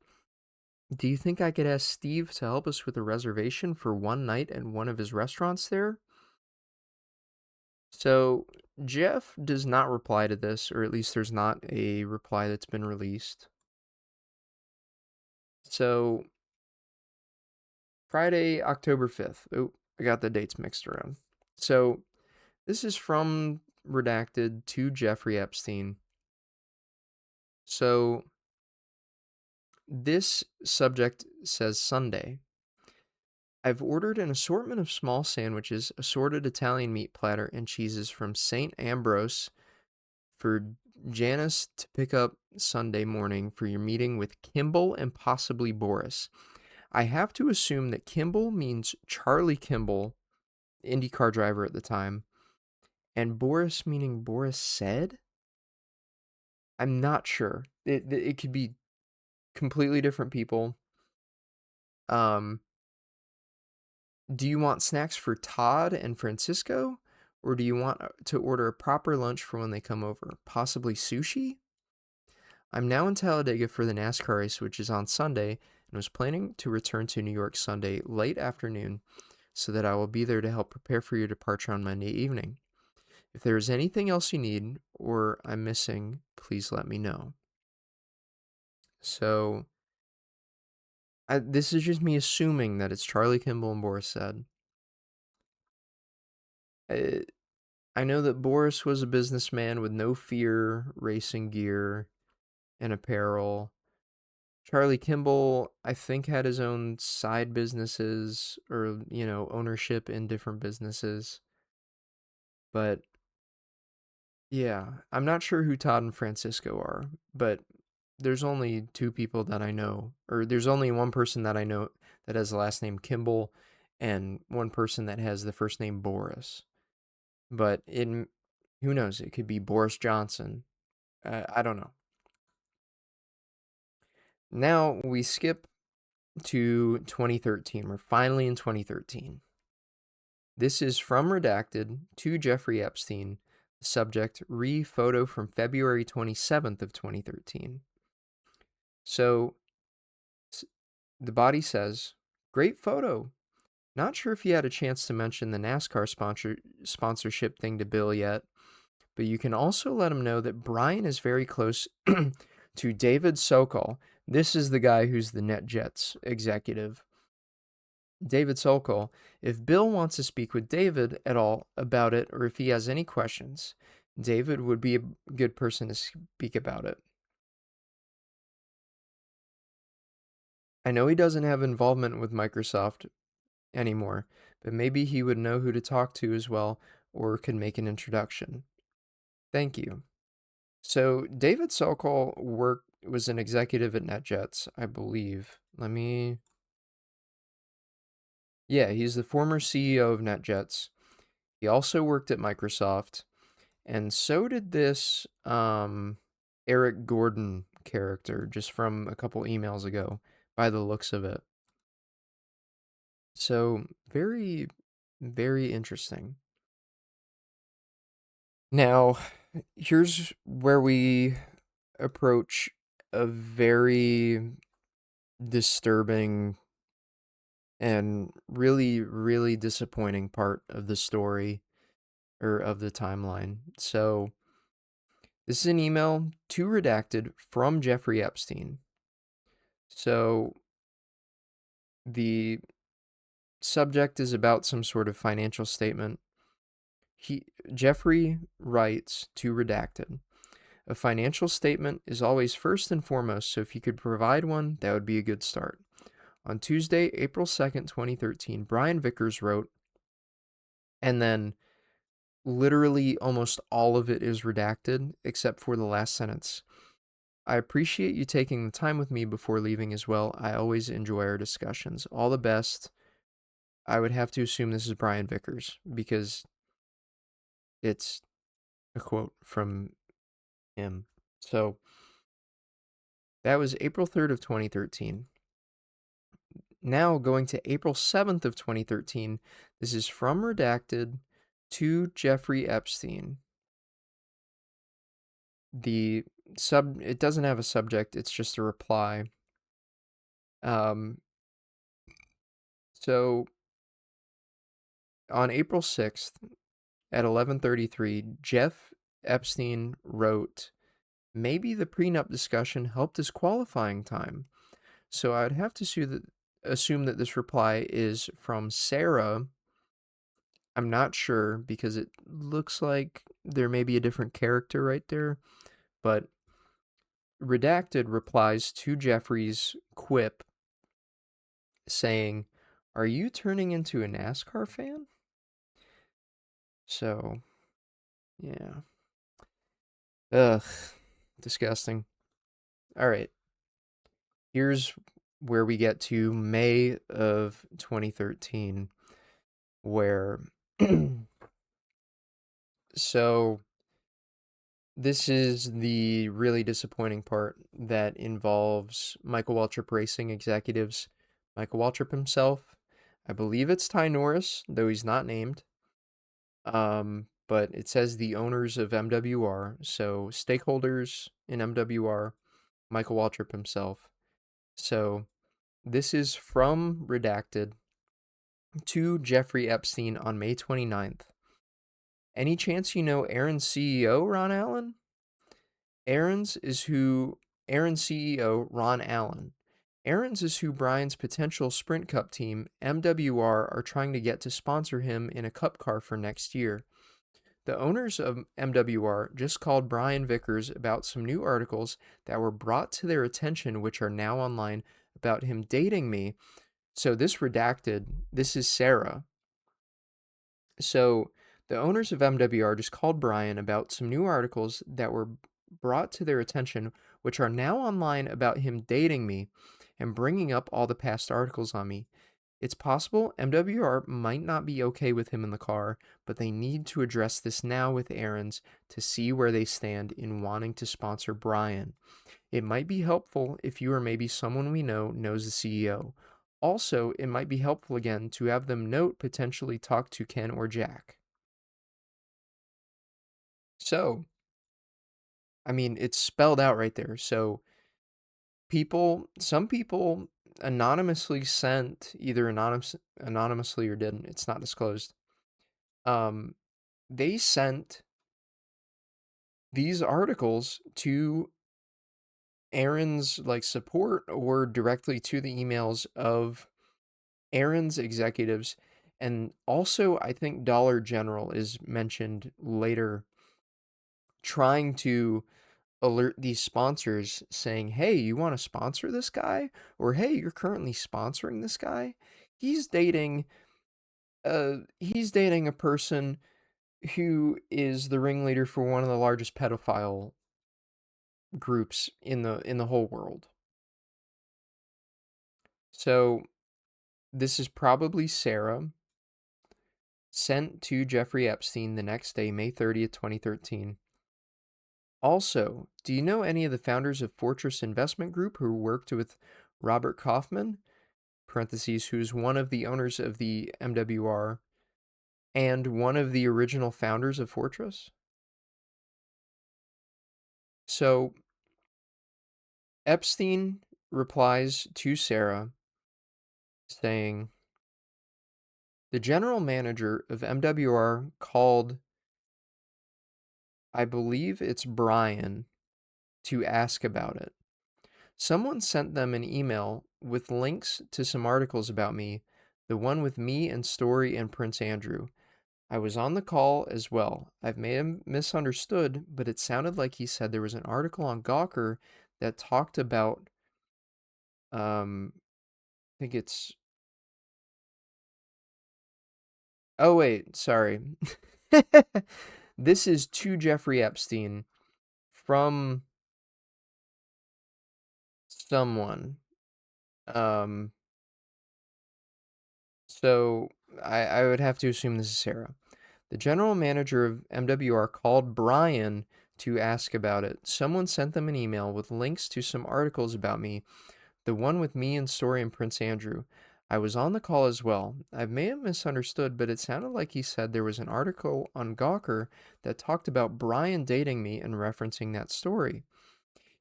Do you think I could ask Steve to help us with a reservation for one night at one of his restaurants there? So, Jeff does not reply to this, or at least there's not a reply that's been released. So, Friday, October 5th. Oh, I got the dates mixed around. So, this is from Redacted to Jeffrey Epstein. So, this subject says Sunday. I've ordered an assortment of small sandwiches, assorted Italian meat platter, and cheeses from St. Ambrose for Janice to pick up Sunday morning for your meeting with Kimball and possibly Boris. I have to assume that Kimball means Charlie Kimball, IndyCar driver at the time, And Boris meaning Boris said? I'm not sure. It could be completely different people. Um, do you want snacks for Todd and Francisco? Or do you want to order a proper lunch for when they come over? Possibly sushi? I'm now in Talladega for the NASCAR race, which is on Sunday, and was planning to return to New York Sunday late afternoon so that I will be there to help prepare for your departure on Monday evening. If there is anything else you need or I'm missing, please let me know. So, this is just me assuming that it's Charlie Kimball and Boris said. I know that Boris was a businessman with no fear, racing gear, and apparel. Charlie Kimball, I think, had his own side businesses or, ownership in different businesses. But yeah, I'm not sure who Todd and Francisco are, but there's only two people that I know, or there's only one person that I know that has the last name Kimball and one person that has the first name Boris. But who knows? It could be Boris Johnson. I don't know. Now we skip to 2013. We're finally in 2013. This is from Redacted to Jeffrey Epstein. Subject, photo from February 27th of 2013. So the body says, great photo. Not sure if you had a chance to mention the NASCAR sponsorship thing to Bill yet, but you can also let him know that Brian is very close to David Sokol. This is the guy who's the NetJets executive. David Sokol. If Bill wants to speak with David at all about it, or if he has any questions, David would be a good person to speak about it. I know he doesn't have involvement with Microsoft anymore, but maybe he would know who to talk to as well, or could make an introduction. Thank you. So David Sokol was an executive at NetJets, I believe. Yeah, he's the former CEO of NetJets. He also worked at Microsoft, and so did this Eric Gordon character, just from a couple emails ago, by the looks of it. So very, very interesting. Now, here's where we approach a very disturbing and really, really disappointing part of the story or of the timeline. So, this is an email to Redacted from Jeffrey Epstein. So, the subject is about some sort of financial statement. Jeffrey writes to Redacted. A financial statement is always first and foremost, so if you could provide one, that would be a good start. On Tuesday, April 2nd, 2013, Brian Vickers wrote, and then literally almost all of it is redacted except for the last sentence. I appreciate you taking the time with me before leaving as well. I always enjoy our discussions. All the best. I would have to assume this is Brian Vickers because it's a quote from him. So that was April 3rd of 2013. Now going to April 7th of 2013. This is from Redacted to Jeffrey Epstein. It doesn't have a subject, it's just a reply. So on April 6th at 11:33, Jeff Epstein wrote, maybe the prenup discussion helped his qualifying time. So I'd have to assume that this reply is from Sarah. I'm not sure because it looks like there may be a different character right there, but Redacted replies to Jeffrey's quip saying, are you turning into a NASCAR fan? So, yeah. Ugh, disgusting. All right. Here's where we get to May of 2013, where So this is the really disappointing part that involves Michael Waltrip Racing executives, Michael Waltrip himself. I believe it's Ty Norris, though he's not named. But it says the owners of MWR, so stakeholders in MWR, Michael Waltrip himself. So this is from Redacted to Jeffrey Epstein on May 29th. Any chance you know Aaron's CEO, Ron Allen? Aaron's CEO, Ron Allen. Aaron's is who Brian's potential Sprint Cup team, MWR, are trying to get to sponsor him in a cup car for next year. The owners of MWR just called Brian Vickers about some new articles that were brought to their attention, which are now online, about him dating me. So this redacted, this is Sarah. So the owners of MWR just called Brian about some new articles that were brought to their attention, which are now online, about him dating me and bringing up all the past articles on me. It's possible MWR might not be okay with him in the car, but they need to address this now with Aaron's to see where they stand in wanting to sponsor Brian. It might be helpful if you or maybe someone we know knows the CEO. Also, it might be helpful again to have them note potentially talk to Ken or Jack. So, I mean, it's spelled out right there. So, some people anonymously sent, either anonymously or didn't, it's not disclosed. They sent these articles to Aaron's like support or directly to the emails of Aaron's executives. And also, I think Dollar General is mentioned later, trying to alert these sponsors saying, hey, you want to sponsor this guy? Or hey, you're currently sponsoring this guy. He's dating he's dating a person who is the ringleader for one of the largest pedophile groups in the whole world. So this is probably Sarah, sent to Jeffrey Epstein the next day, May 30th, 2013. Also, do you know any of the founders of Fortress Investment Group who worked with Robert Kaufman, parentheses, who's one of the owners of the MWR and one of the original founders of Fortress? So Epstein replies to Sarah saying, the general manager of MWR called, I believe it's Brian, to ask about it. Someone sent them an email with links to some articles about me, the one with me and Story and Prince Andrew. I was on the call as well. I may have misunderstood, but it sounded like he said there was an article on Gawker that talked about, I think it's, oh wait, sorry. This is to Jeffrey Epstein from someone. Um, so I would have to assume this is Sarah. The general manager of MWR called Brian to ask about it. Someone sent them an email with links to some articles about me, the one with me and Story and Prince Andrew. I was on the call as well. I may have misunderstood, but it sounded like he said there was an article on Gawker that talked about Brian dating me and referencing that story.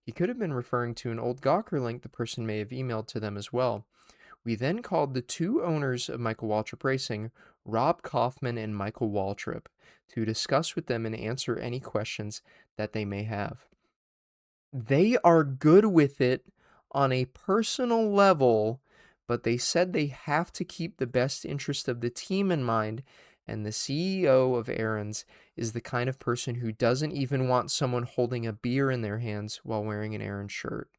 He could have been referring to an old Gawker link the person may have emailed to them as well. We then called the two owners of Michael Waltrip Racing, Rob Kaufman and Michael Waltrip, to discuss with them and answer any questions that they may have. They are good with it on a personal level, but they said they have to keep the best interest of the team in mind, and the CEO of Aaron's is the kind of person who doesn't even want someone holding a beer in their hands while wearing an Aaron shirt.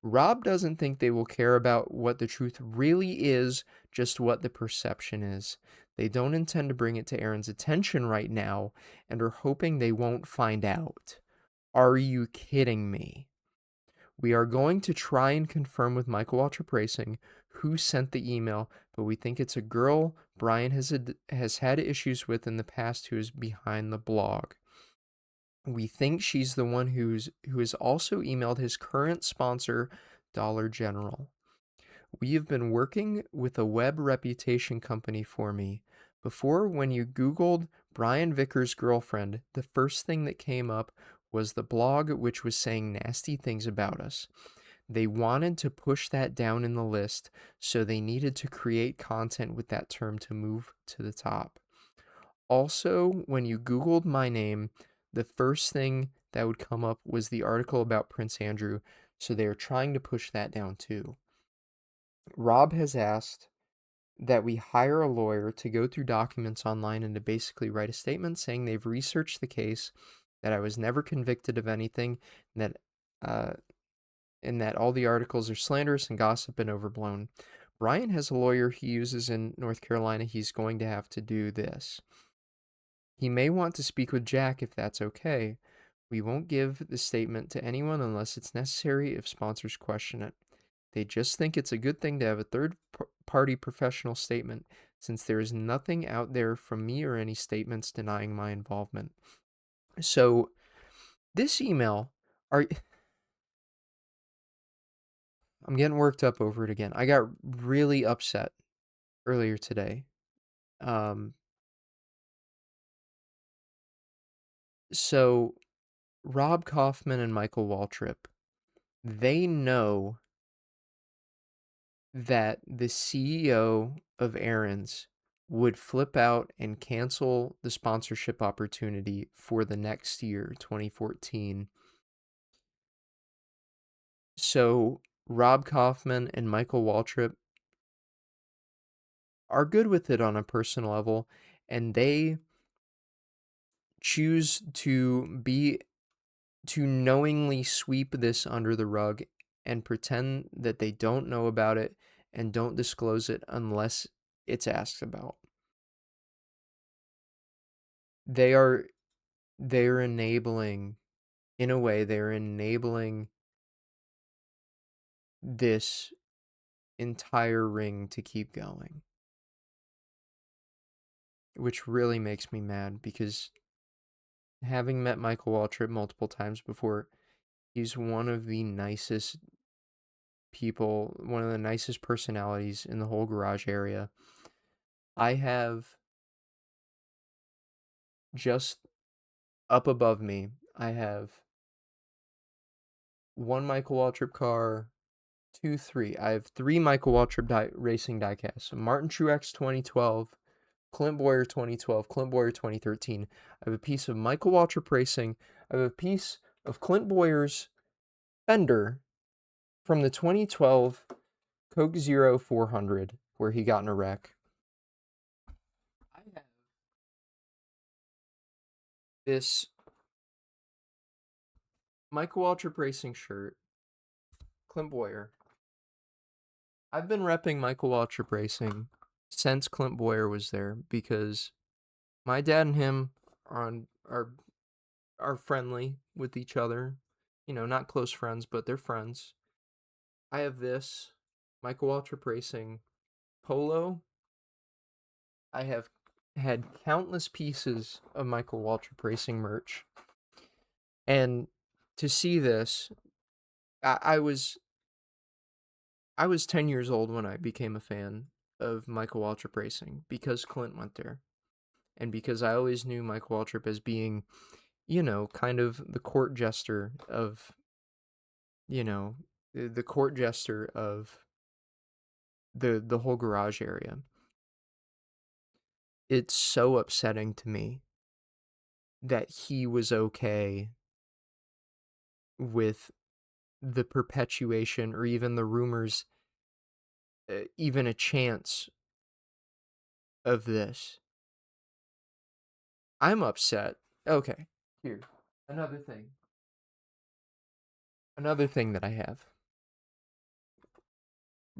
Rob doesn't think they will care about what the truth really is, just what the perception is. They don't intend to bring it to Aaron's attention right now and are hoping they won't find out. Are you kidding me? We are going to try and confirm with Michael Waltrip Racing who sent the email, but we think it's a girl Brian has had issues with in the past who is behind the blog. We think she's the one who has also emailed his current sponsor, Dollar General. We have been working with a web reputation company for me. Before, when you Googled Brian Vickers' girlfriend, the first thing that came up was the blog, which was saying nasty things about us. They wanted to push that down in the list, so they needed to create content with that term to move to the top. Also, when you Googled my name, the first thing that would come up was the article about Prince Andrew, so they are trying to push that down too. Rob has asked that we hire a lawyer to go through documents online and to basically write a statement saying they've researched the case, that I was never convicted of anything, and that all the articles are slanderous and gossip and overblown. Brian has a lawyer he uses in North Carolina. He's going to have to do this. He may want to speak with Jack if that's okay. We won't give the statement to anyone unless it's necessary if sponsors question it. They just think it's a good thing to have a third-party professional statement, since there is nothing out there from me or any statements denying my involvement. So, this email, I'm getting worked up over it again. I got really upset earlier today. So, Rob Kaufman and Michael Waltrip, they know that the CEO of Aaron's would flip out and cancel the sponsorship opportunity for the next year, 2014. So Rob Kaufman and Michael Waltrip are good with it on a personal level, and they choose to knowingly sweep this under the rug and pretend that they don't know about it and don't disclose it unless it's asked about. They're enabling, in a way, they're enabling this entire ring to keep going, which really makes me mad because having met Michael Waltrip multiple times before, he's one of the nicest people, one of the nicest personalities in the whole garage area. I have just up above me, I have one Michael Waltrip car, two, three. I have three Michael Waltrip racing diecasts. Martin Truex 2012, Clint Boyer 2012, Clint Boyer 2013. I have a piece of Michael Waltrip Racing. I have a piece of Clint Boyer's fender from the 2012 Coke Zero 400, where he got in a wreck. I have this Michael Waltrip Racing shirt, Clint Boyer. I've been repping Michael Waltrip Racing since Clint Boyer was there because my dad and him are friendly with each other. You know, not close friends, but they're friends. I have this Michael Waltrip Racing polo. I have had countless pieces of Michael Waltrip Racing merch. And to see this, I was 10 years old when I became a fan of Michael Waltrip Racing because Clint went there. And because I always knew Michael Waltrip as being, you know, kind of the court jester of, you know, the court jester of the whole garage area. It's so upsetting to me that he was okay with the perpetuation or even the rumors, even a chance of this. I'm upset. Okay, here. Another thing. Another thing that I have.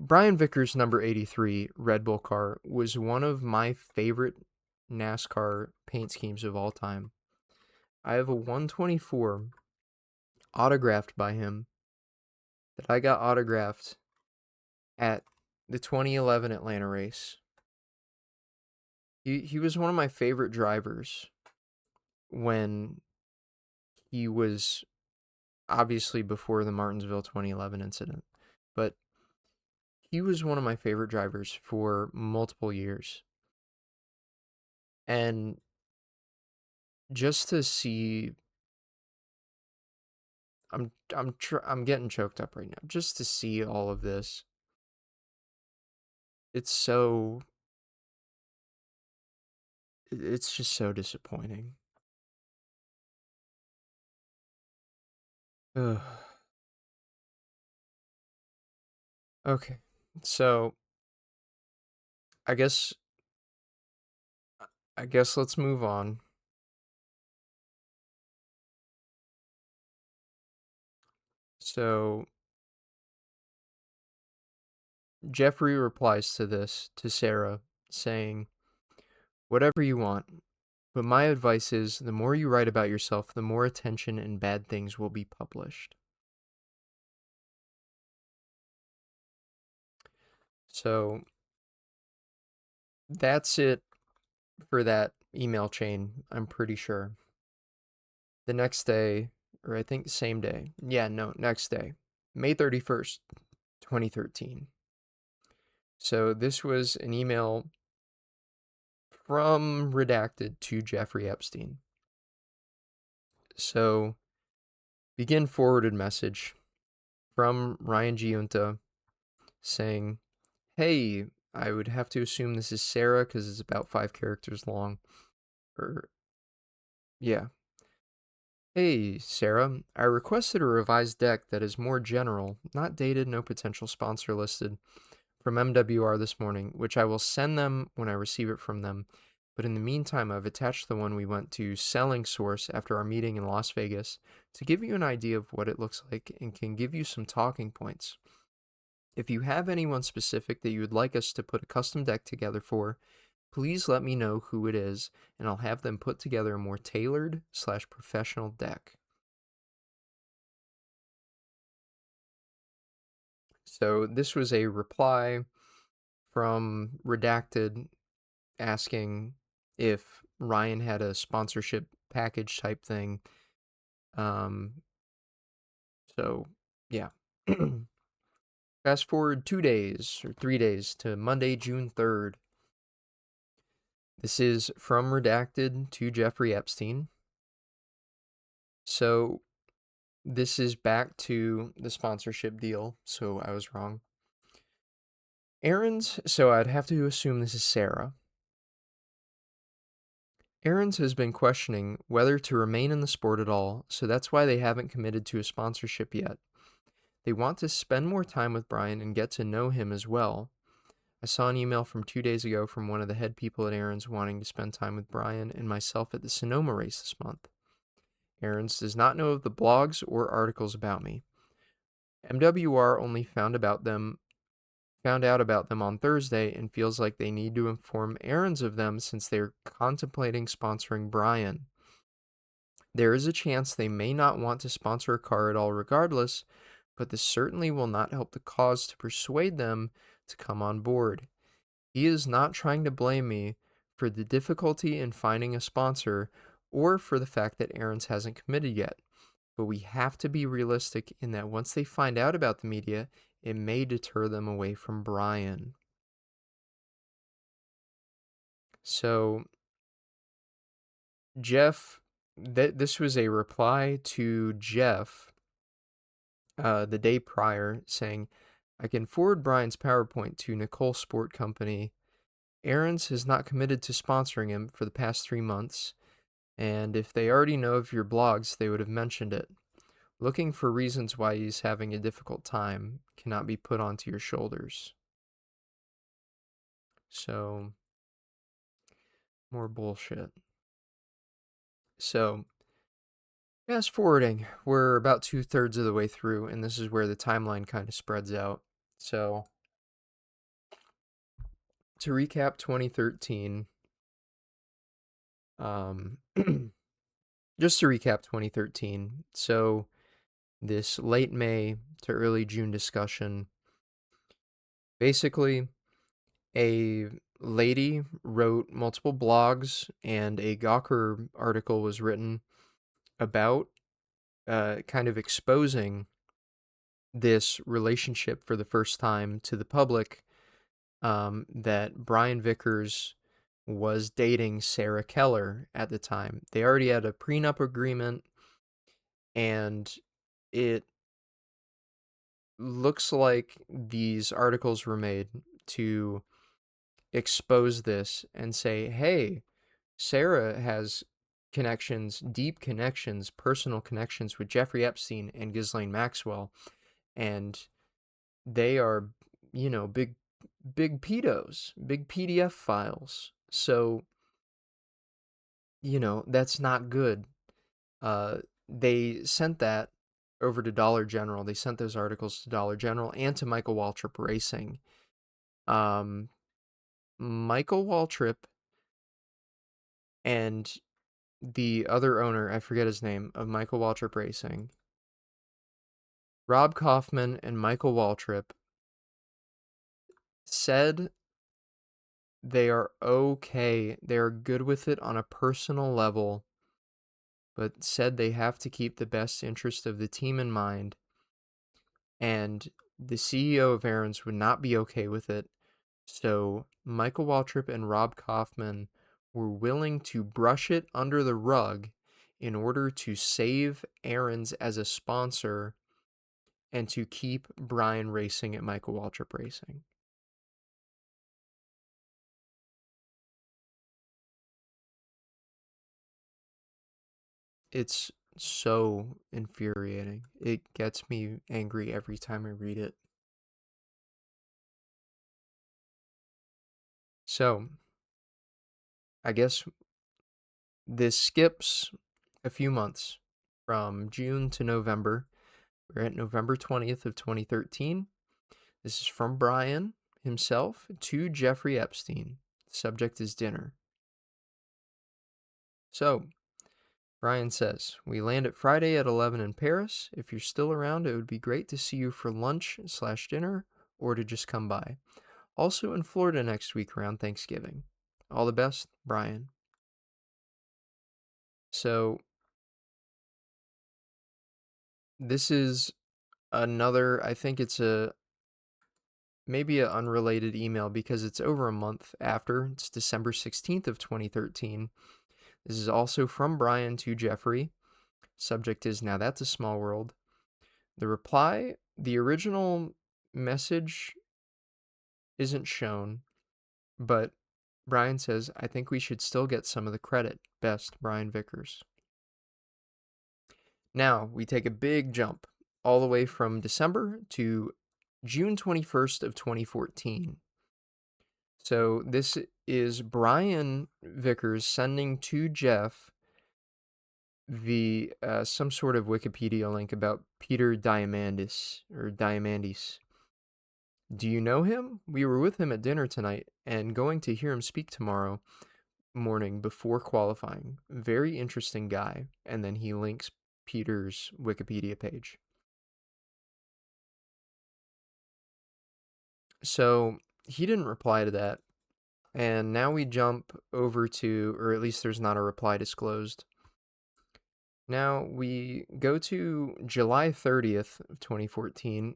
Brian Vickers' number 83 Red Bull car was one of my favorite NASCAR paint schemes of all time. I have a 124 autographed by him that I got autographed at the 2011 Atlanta race. He was one of my favorite drivers when he was obviously before the Martinsville 2011 incident, but he was one of my favorite drivers for multiple years. And just to see, I'm getting choked up right now. Just to see all of this, it's just so disappointing. Ugh. Okay, so I guess let's move on. So Jeffrey replies to this to Sarah saying, "Whatever you want, but my advice is the more you write about yourself, the more attention and bad things will be published." So that's it for that email chain, I'm pretty sure. The next day, or I think same day. Yeah, no, next day. May 31st, 2013. So this was an email from Redacted to Jeffrey Epstein. So begin forwarded message from Ryan Giunta saying, "Hey, I would have to assume this is Sarah because it's about 5 characters long." Or, yeah. "Hey, Sarah, I requested a revised deck that is more general, not dated, no potential sponsor listed, from MWR this morning, which I will send them when I receive it from them. But in the meantime, I've attached the one we went to Selling Source after our meeting in Las Vegas to give you an idea of what it looks like and can give you some talking points. If you have anyone specific that you would like us to put a custom deck together for, please let me know who it is, and I'll have them put together a more tailored/professional deck." So this was a reply from Redacted asking if Ryan had a sponsorship package type thing. So yeah. Fast forward 2 days or 3 days to Monday, June 3rd. This is from Redacted to Jeffrey Epstein. So this is back to the sponsorship deal. So I was wrong. So I'd have to assume this is Sarah. Aaron's has been questioning whether to remain in the sport at all, so that's why they haven't committed to a sponsorship yet. They want to spend more time with Brian and get to know him as well. I saw an email from 2 days ago from one of the head people at Aaron's wanting to spend time with Brian and myself at the Sonoma race this month. Aaron's does not know of the blogs or articles about me. MWR only found out about them on Thursday and feels like they need to inform Aaron's of them since they're contemplating sponsoring Brian. There is a chance they may not want to sponsor a car at all regardless, but this certainly will not help the cause to persuade them to come on board. He is not trying to blame me for the difficulty in finding a sponsor or for the fact that Aaron's hasn't committed yet, but we have to be realistic in that once they find out about the media, it may deter them away from Brian. So, Jeff, this was a reply to Jeff the day prior saying, "I can forward Brian's PowerPoint to Nicole Sport Company. Aaron's has not committed to sponsoring him for the past 3 months, and if they already know of your blogs, they would have mentioned it. Looking for reasons why he's having a difficult time cannot be put onto your shoulders." So, more bullshit. So, fast forwarding, we're about 2/3 of the way through, and this is where the timeline kind of spreads out. So, to recap 2013, just to recap 2013, so this late May to early June discussion. Basically, a lady wrote multiple blogs, and a Gawker article was written about kind of exposing this relationship for the first time to the public, that Brian Vickers was dating Sarah Keller at the time. They already had a prenup agreement, and it looks like these articles were made to expose this and say, hey, Sarah has connections, deep connections, personal connections with Jeffrey Epstein and Ghislaine Maxwell, and they are, big pedos, big PDF files. So, that's not good. They sent that over to Dollar General. They sent those articles to Dollar General and to Michael Waltrip Racing. Michael Waltrip and the other owner, I forget his name, of Michael Waltrip Racing, Rob Kaufman and Michael Waltrip, said they are okay. They are good with it on a personal level, but said they have to keep the best interest of the team in mind. And the CEO of Aaron's would not be okay with it. So Michael Waltrip and Rob Kaufman were willing to brush it under the rug in order to save Aaron's as a sponsor and to keep Brian racing at Michael Waltrip Racing. It's so infuriating. It gets me angry every time I read it. So, I guess this skips a few months from June to November. We're at November 20th of 2013. This is from Brian himself to Jeffrey Epstein. The subject is dinner. So, Brian says, we land at Friday at 11 in Paris. If you're still around, it would be great to see you for lunch/dinner or to just come by. Also in Florida next week around Thanksgiving. All the best, Brian. So, this is another, I think it's maybe an unrelated email because it's over a month after. It's December 16th of 2013. This is also from Brian to Jeffrey. Subject is, now that's a small world. The reply, the original message isn't shown, but Brian says, I think we should still get some of the credit. Best, Brian Vickers. Now, we take a big jump all the way from December to June 21st of 2014. So this is Brian Vickers sending to Jeff the some sort of Wikipedia link about Peter Diamandis or Diamandis. Do you know him? We were with him at dinner tonight and going to hear him speak tomorrow morning before qualifying. Very interesting guy. And then he links Peter's Wikipedia page. So he didn't reply to that. And now we jump over to, or at least there's not a reply disclosed. Now we go to July 30th of 2014,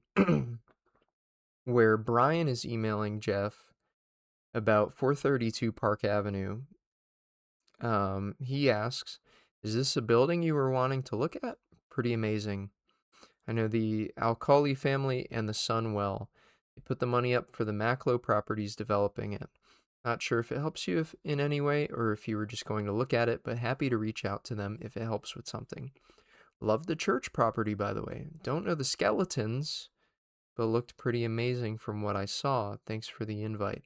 where Brian is emailing Jeff about 432 Park Avenue. He asks, is this a building you were wanting to look at? Pretty amazing. I know the Alcali family and the son well. They put the money up for the Maclo properties developing it. Not sure if it helps you in any way or if you were just going to look at it, but happy to reach out to them if it helps with something. Love the church property, by the way. Don't know the skeletons, but looked pretty amazing from what I saw. Thanks for the invite.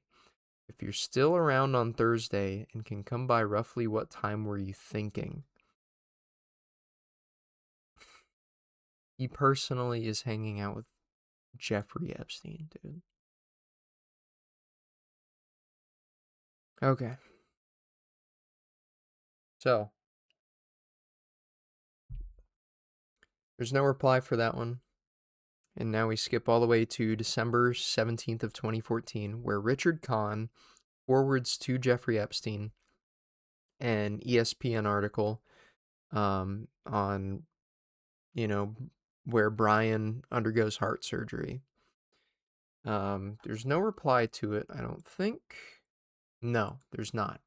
If you're still around on Thursday and can come by, roughly what time were you thinking? He personally is hanging out with Jeffrey Epstein, dude. Okay. So, There's no reply for that one. And now we skip all the way to December 17th of 2014, where Richard Kahn forwards to Jeffrey Epstein an ESPN article on, you know, where Brian undergoes heart surgery. There's no reply to it, I don't think. No, there's not.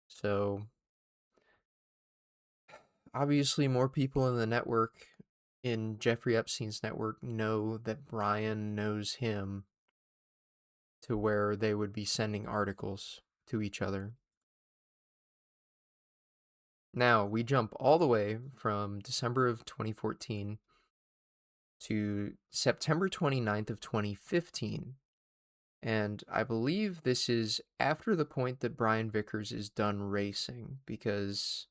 So obviously more people in the network, in Jeffrey Epstein's network, know that Brian knows him, to where they would be sending articles to each other. Now we jump all the way from December of 2014 to September 29th of 2015. And I believe this is after the point that Brian Vickers is done racing because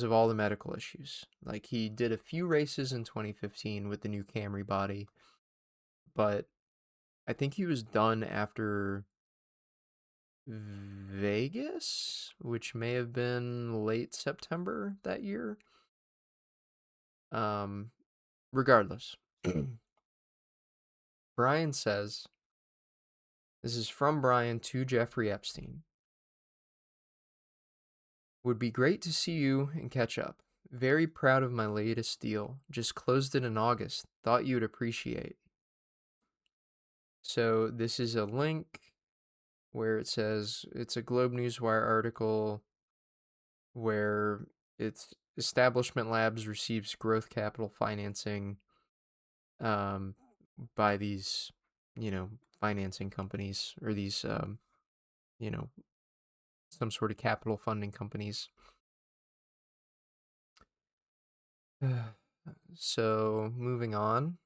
of all the medical issues. Like, he did a few races in 2015 with the new Camry body, but I think he was done after Vegas, which may have been late September that year. Regardless, Brian says, this is from Brian to Jeffrey Epstein. Would be great to see you and catch up. Very proud of my latest deal. Just closed it in August. Thought you'd appreciate. So this is a link where it says it's a Globe Newswire article where it's Establishment Labs receives growth capital financing by these, financing companies, or these, you know, some sort of capital funding companies. So moving on.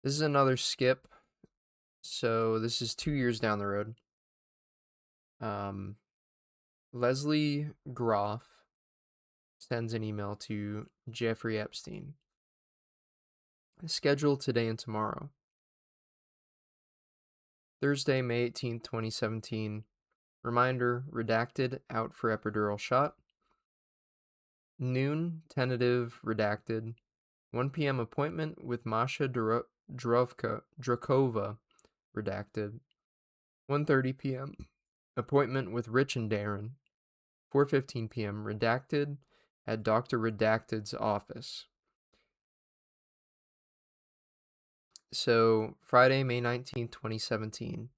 This is another skip. So this is 2 years down the road. Leslie Groff sends an email to Jeffrey Epstein. Schedule today and tomorrow. Thursday, May 18th, 2017. Reminder, redacted, out for epidural shot. Noon, tentative, redacted. 1 p.m. appointment with Masha Drakova, redacted. 1:30 p.m. appointment with Rich and Darren. 4:15 p.m. redacted at Dr. Redacted's office. So, Friday, May 19th, 2017.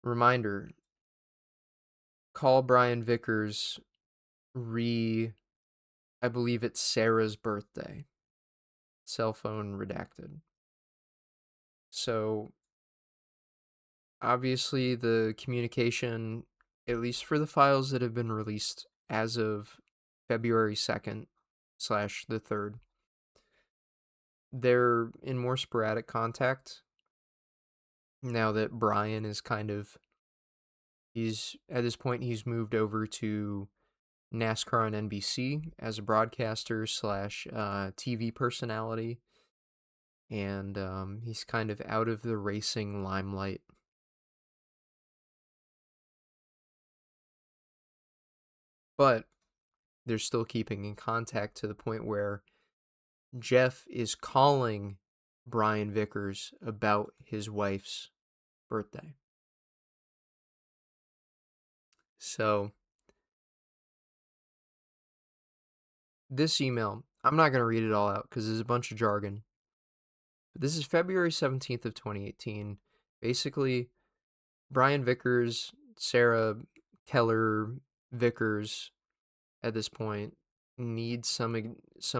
Reminder, call Brian Vickers I believe it's Sarah's birthday. Cell phone redacted. So, obviously the communication, at least for the files that have been released as of February 2nd / the 3rd, they're in more sporadic contact now that Brian is at this point he's moved over to NASCAR on NBC as a broadcaster / TV personality, and he's kind of out of the racing limelight. But they're still keeping in contact to the point where Jeff is calling Brian Vickers about his wife's birthday. So this email, I'm not going to read it all out because there's a bunch of jargon. But this is February 17th of 2018. Basically, Brian Vickers, Sarah Keller Vickers, at this point, need some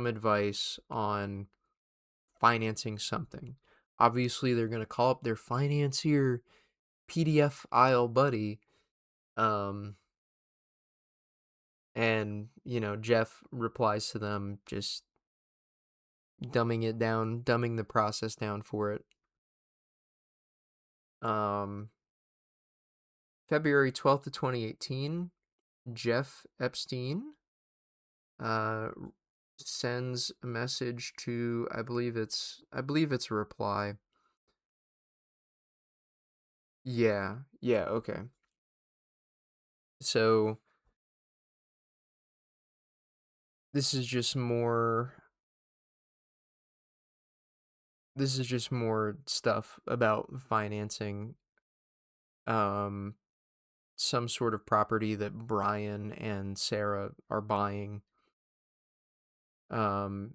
advice on financing something. Obviously, they're going to call up their financier, PDF aisle buddy, and Jeff replies to them, just dumbing the process down for it. February 12th of 2018, Jeff Epstein sends a message to, I believe it's a reply. Yeah, okay. So this is just more stuff about financing um some sort of property that Brian and Sarah are buying. um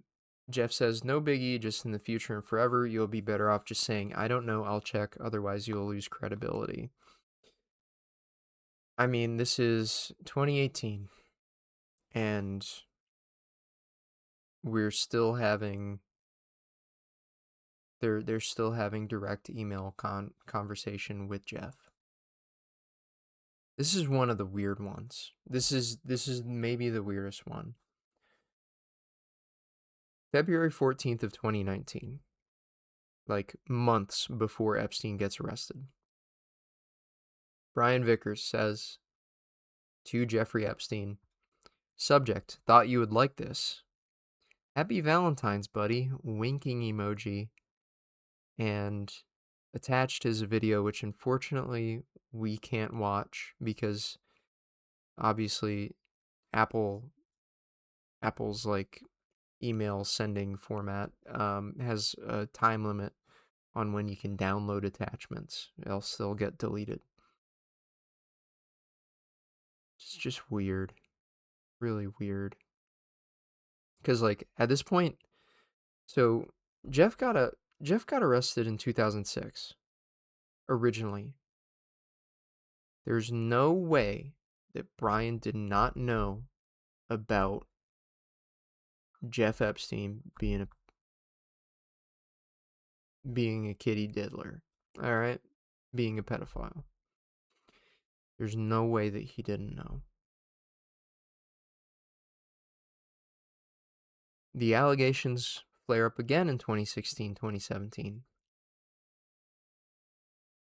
Jeff says, no biggie, just in the future and forever, you'll be better off just saying, I don't know, I'll check, otherwise you'll lose credibility. I mean, this is 2018, and we're still having they're still having direct email conversation with Jeff. This is one of the weird ones. This is maybe the weirdest one. February 14th of 2019. Like months before Epstein gets arrested. Brian Vickers says to Jeffrey Epstein, subject, thought you would like this. Happy Valentines, buddy. Winking emoji. And attached is a video which unfortunately we can't watch because obviously Apple's like email sending format has a time limit on when you can download attachments, else they'll get deleted. It's just weird. Really weird. Because like at this point, so Jeff got arrested in 2006 originally. There's no way that Brian did not know about Jeff Epstein being a kitty diddler. All right? Being a pedophile. There's no way that he didn't know. The allegations flare up again in 2016, 2017.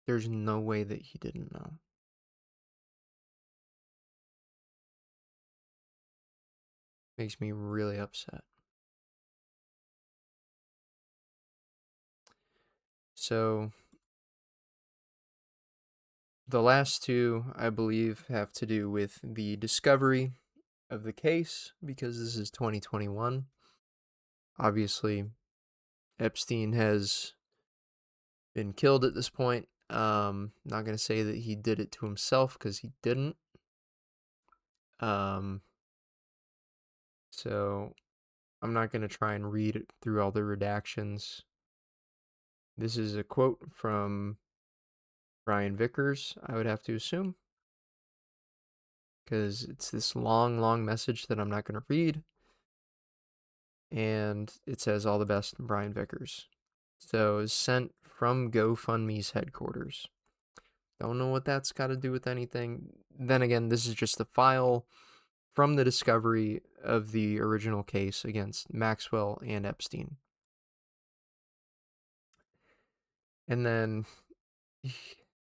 There's no way that he didn't know. Makes me really upset. So, the last two, I believe, have to do with the discovery of the case, because this is 2021. Obviously, Epstein has been killed at this point. Not going to say that he did it to himself, because he didn't. So, I'm not going to try and read through all the redactions. This is a quote from Brian Vickers, I would have to assume, because it's this long message that I'm not going to read. And it says, all the best, Brian Vickers. So it's sent from GoFundMe's headquarters. Don't know what that's got to do with anything. Then again, this is just the file from the discovery of the original case against Maxwell and Epstein. And then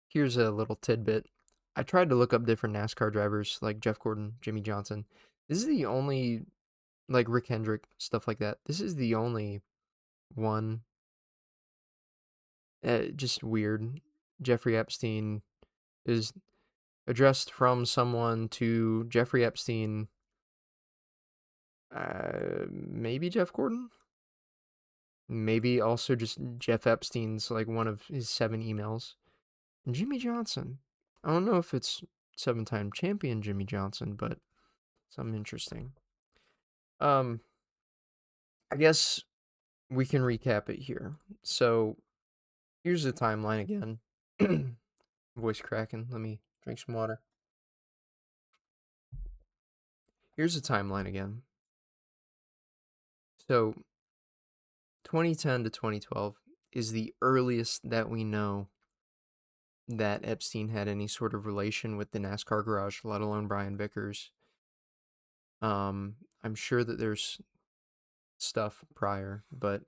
here's a little tidbit. I tried to look up different NASCAR drivers like Jeff Gordon, Jimmy Johnson. This is the only, like Rick Hendrick, stuff like that. This is the only one. Just weird. Jeffrey Epstein is addressed from someone to Jeffrey Epstein. Maybe Jeff Gordon? Maybe also just Jeff Epstein's, like, one of his 7 emails. And Jimmy Johnson. I don't know if it's 7-time champion Jimmy Johnson, but something interesting. I guess we can recap it here. So, here's the timeline again. Voice cracking. Let me drink some water. Here's the timeline again. So, 2010 to 2012 is the earliest that we know that Epstein had any sort of relation with the NASCAR garage, let alone Brian Vickers. I'm sure that there's stuff prior, but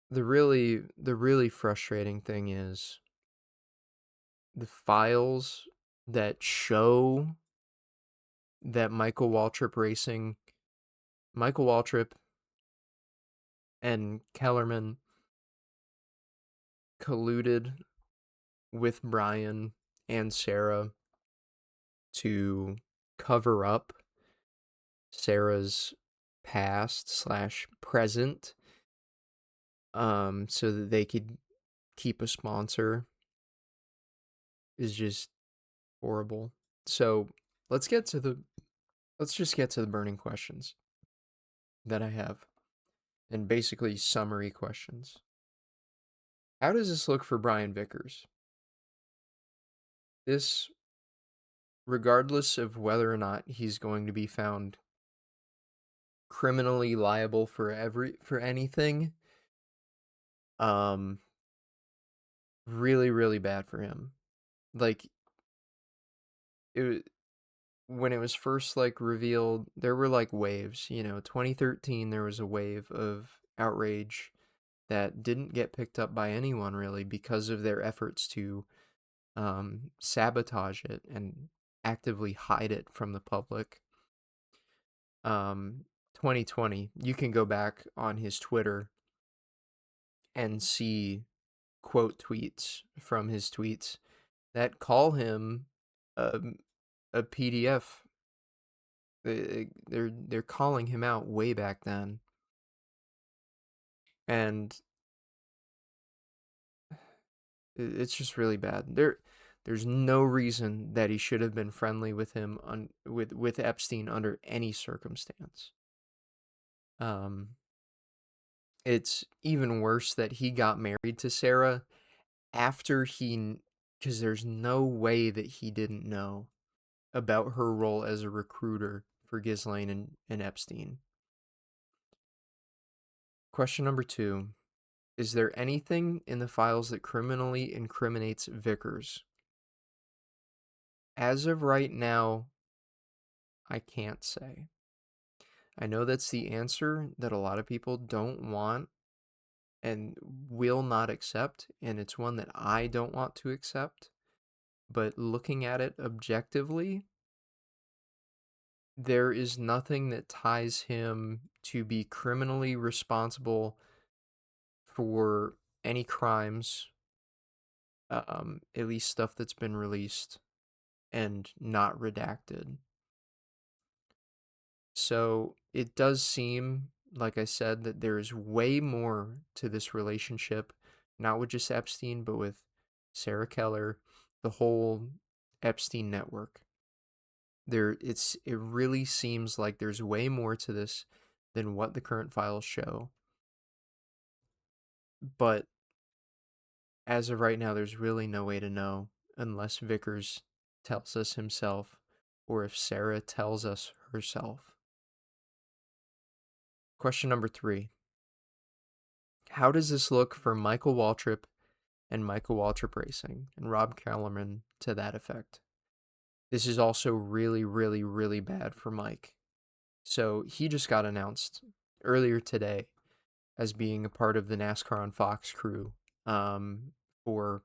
the really frustrating thing is the files that show that Michael Waltrip and Kellerman colluded with Brian and Sarah to cover up Sarah's past slash present, so that they could keep a sponsor, is just horrible. So let's just get to the burning questions that I have, and basically summary questions. How does this look for Brian Vickers? This, regardless of whether or not he's going to be found criminally liable for anything, really, really bad for him. Like, it when it was first like revealed, there were like waves. 2013 there was a wave of outrage that didn't get picked up by anyone really because of their efforts to sabotage it and actively hide it from the public. 2020, you can go back on his Twitter and see quote tweets from his tweets that call him a, a PDF. They're calling him out way back then, and it's just really bad. There's no reason that he should have been friendly with him with Epstein under any circumstance. It's even worse that he got married to Sarah after because there's no way that he didn't know about her role as a recruiter for Ghislaine and Epstein. Question number 2. Is there anything in the files that criminally incriminates Vickers? As of right now, I can't say. I know that's the answer that a lot of people don't want and will not accept, and it's one that I don't want to accept. But looking at it objectively, there is nothing that ties him to be criminally responsible for any crimes, at least stuff that's been released and not redacted. So it does seem, like I said, that there is way more to this relationship, not with just Epstein, but with Sarah Keller, the whole Epstein network. It really seems like there's way more to this than what the current files show. But as of right now, there's really no way to know unless Vickers tells us himself or if Sarah tells us herself. Question number 3. How does this look for Michael Waltrip and Michael Waltrip Racing and Rob Kellerman to that effect? This is also really, really, really bad for Mike. So he just got announced earlier today as being a part of the NASCAR on Fox crew for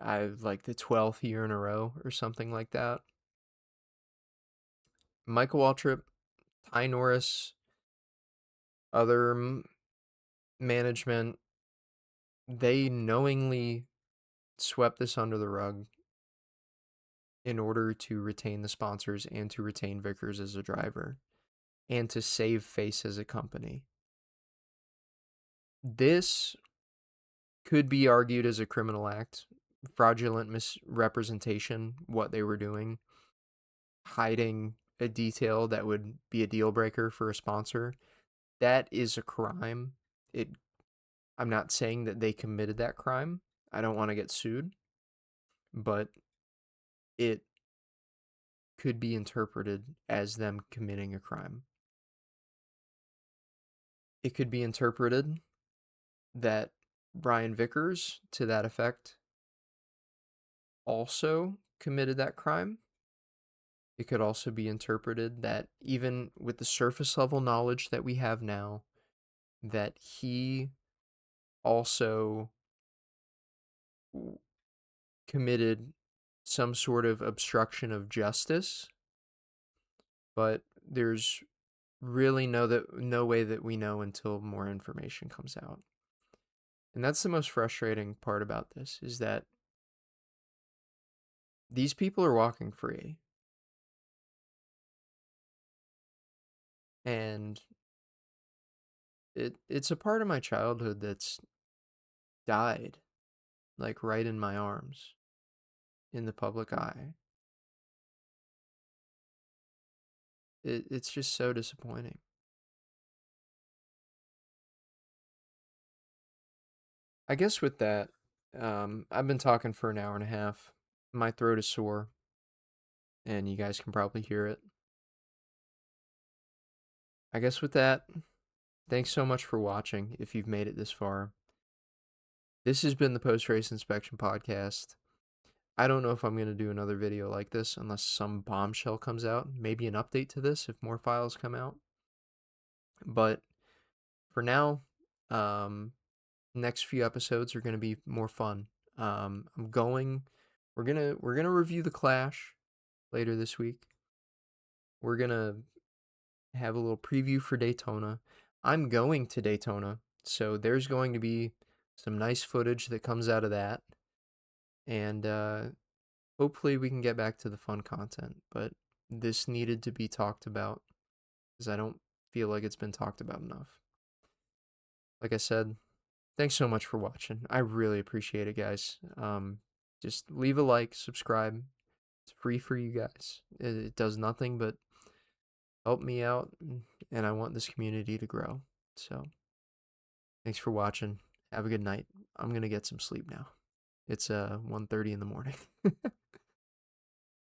like the 12th year in a row or something like that. Michael Waltrip, Ty Norris, other management, they knowingly swept this under the rug in order to retain the sponsors and to retain Vickers as a driver and to save face as a company. This could be argued as a criminal act, fraudulent misrepresentation, what they were doing, hiding a detail that would be a deal breaker for a sponsor. That is a crime. I'm not saying that they committed that crime. I don't want to get sued, but it could be interpreted as them committing a crime. It could be interpreted that Brian Vickers, to that effect, also committed that crime. It could also be interpreted that even with the surface level knowledge that we have now, that he also committed some sort of obstruction of justice, but there's really no way that we know until more information comes out. And that's the most frustrating part about this, is that these people are walking free. And it's a part of my childhood that's died, like right in my arms, in the public eye. It's just so disappointing. I guess with that, I've been talking for an hour and a half. My throat is sore, and you guys can probably hear it. I guess with that, thanks so much for watching if you've made it this far. This has been the Post Race Inspection Podcast. I don't know if I'm going to do another video like this unless some bombshell comes out. Maybe an update to this if more files come out. But for now, next few episodes are going to be more fun. We're gonna review the Clash later this week. We're gonna have a little preview for Daytona. I'm going to Daytona, so there's going to be some nice footage that comes out of that, and hopefully we can get back to the fun content. But this needed to be talked about because I don't feel like it's been talked about enough. Like I said, thanks so much for watching. I really appreciate it, guys. Just leave a like, subscribe. It's free for you guys. It does nothing but help me out, and I want this community to grow. So, thanks for watching. Have a good night. I'm gonna get some sleep now. It's 1:30 in the morning.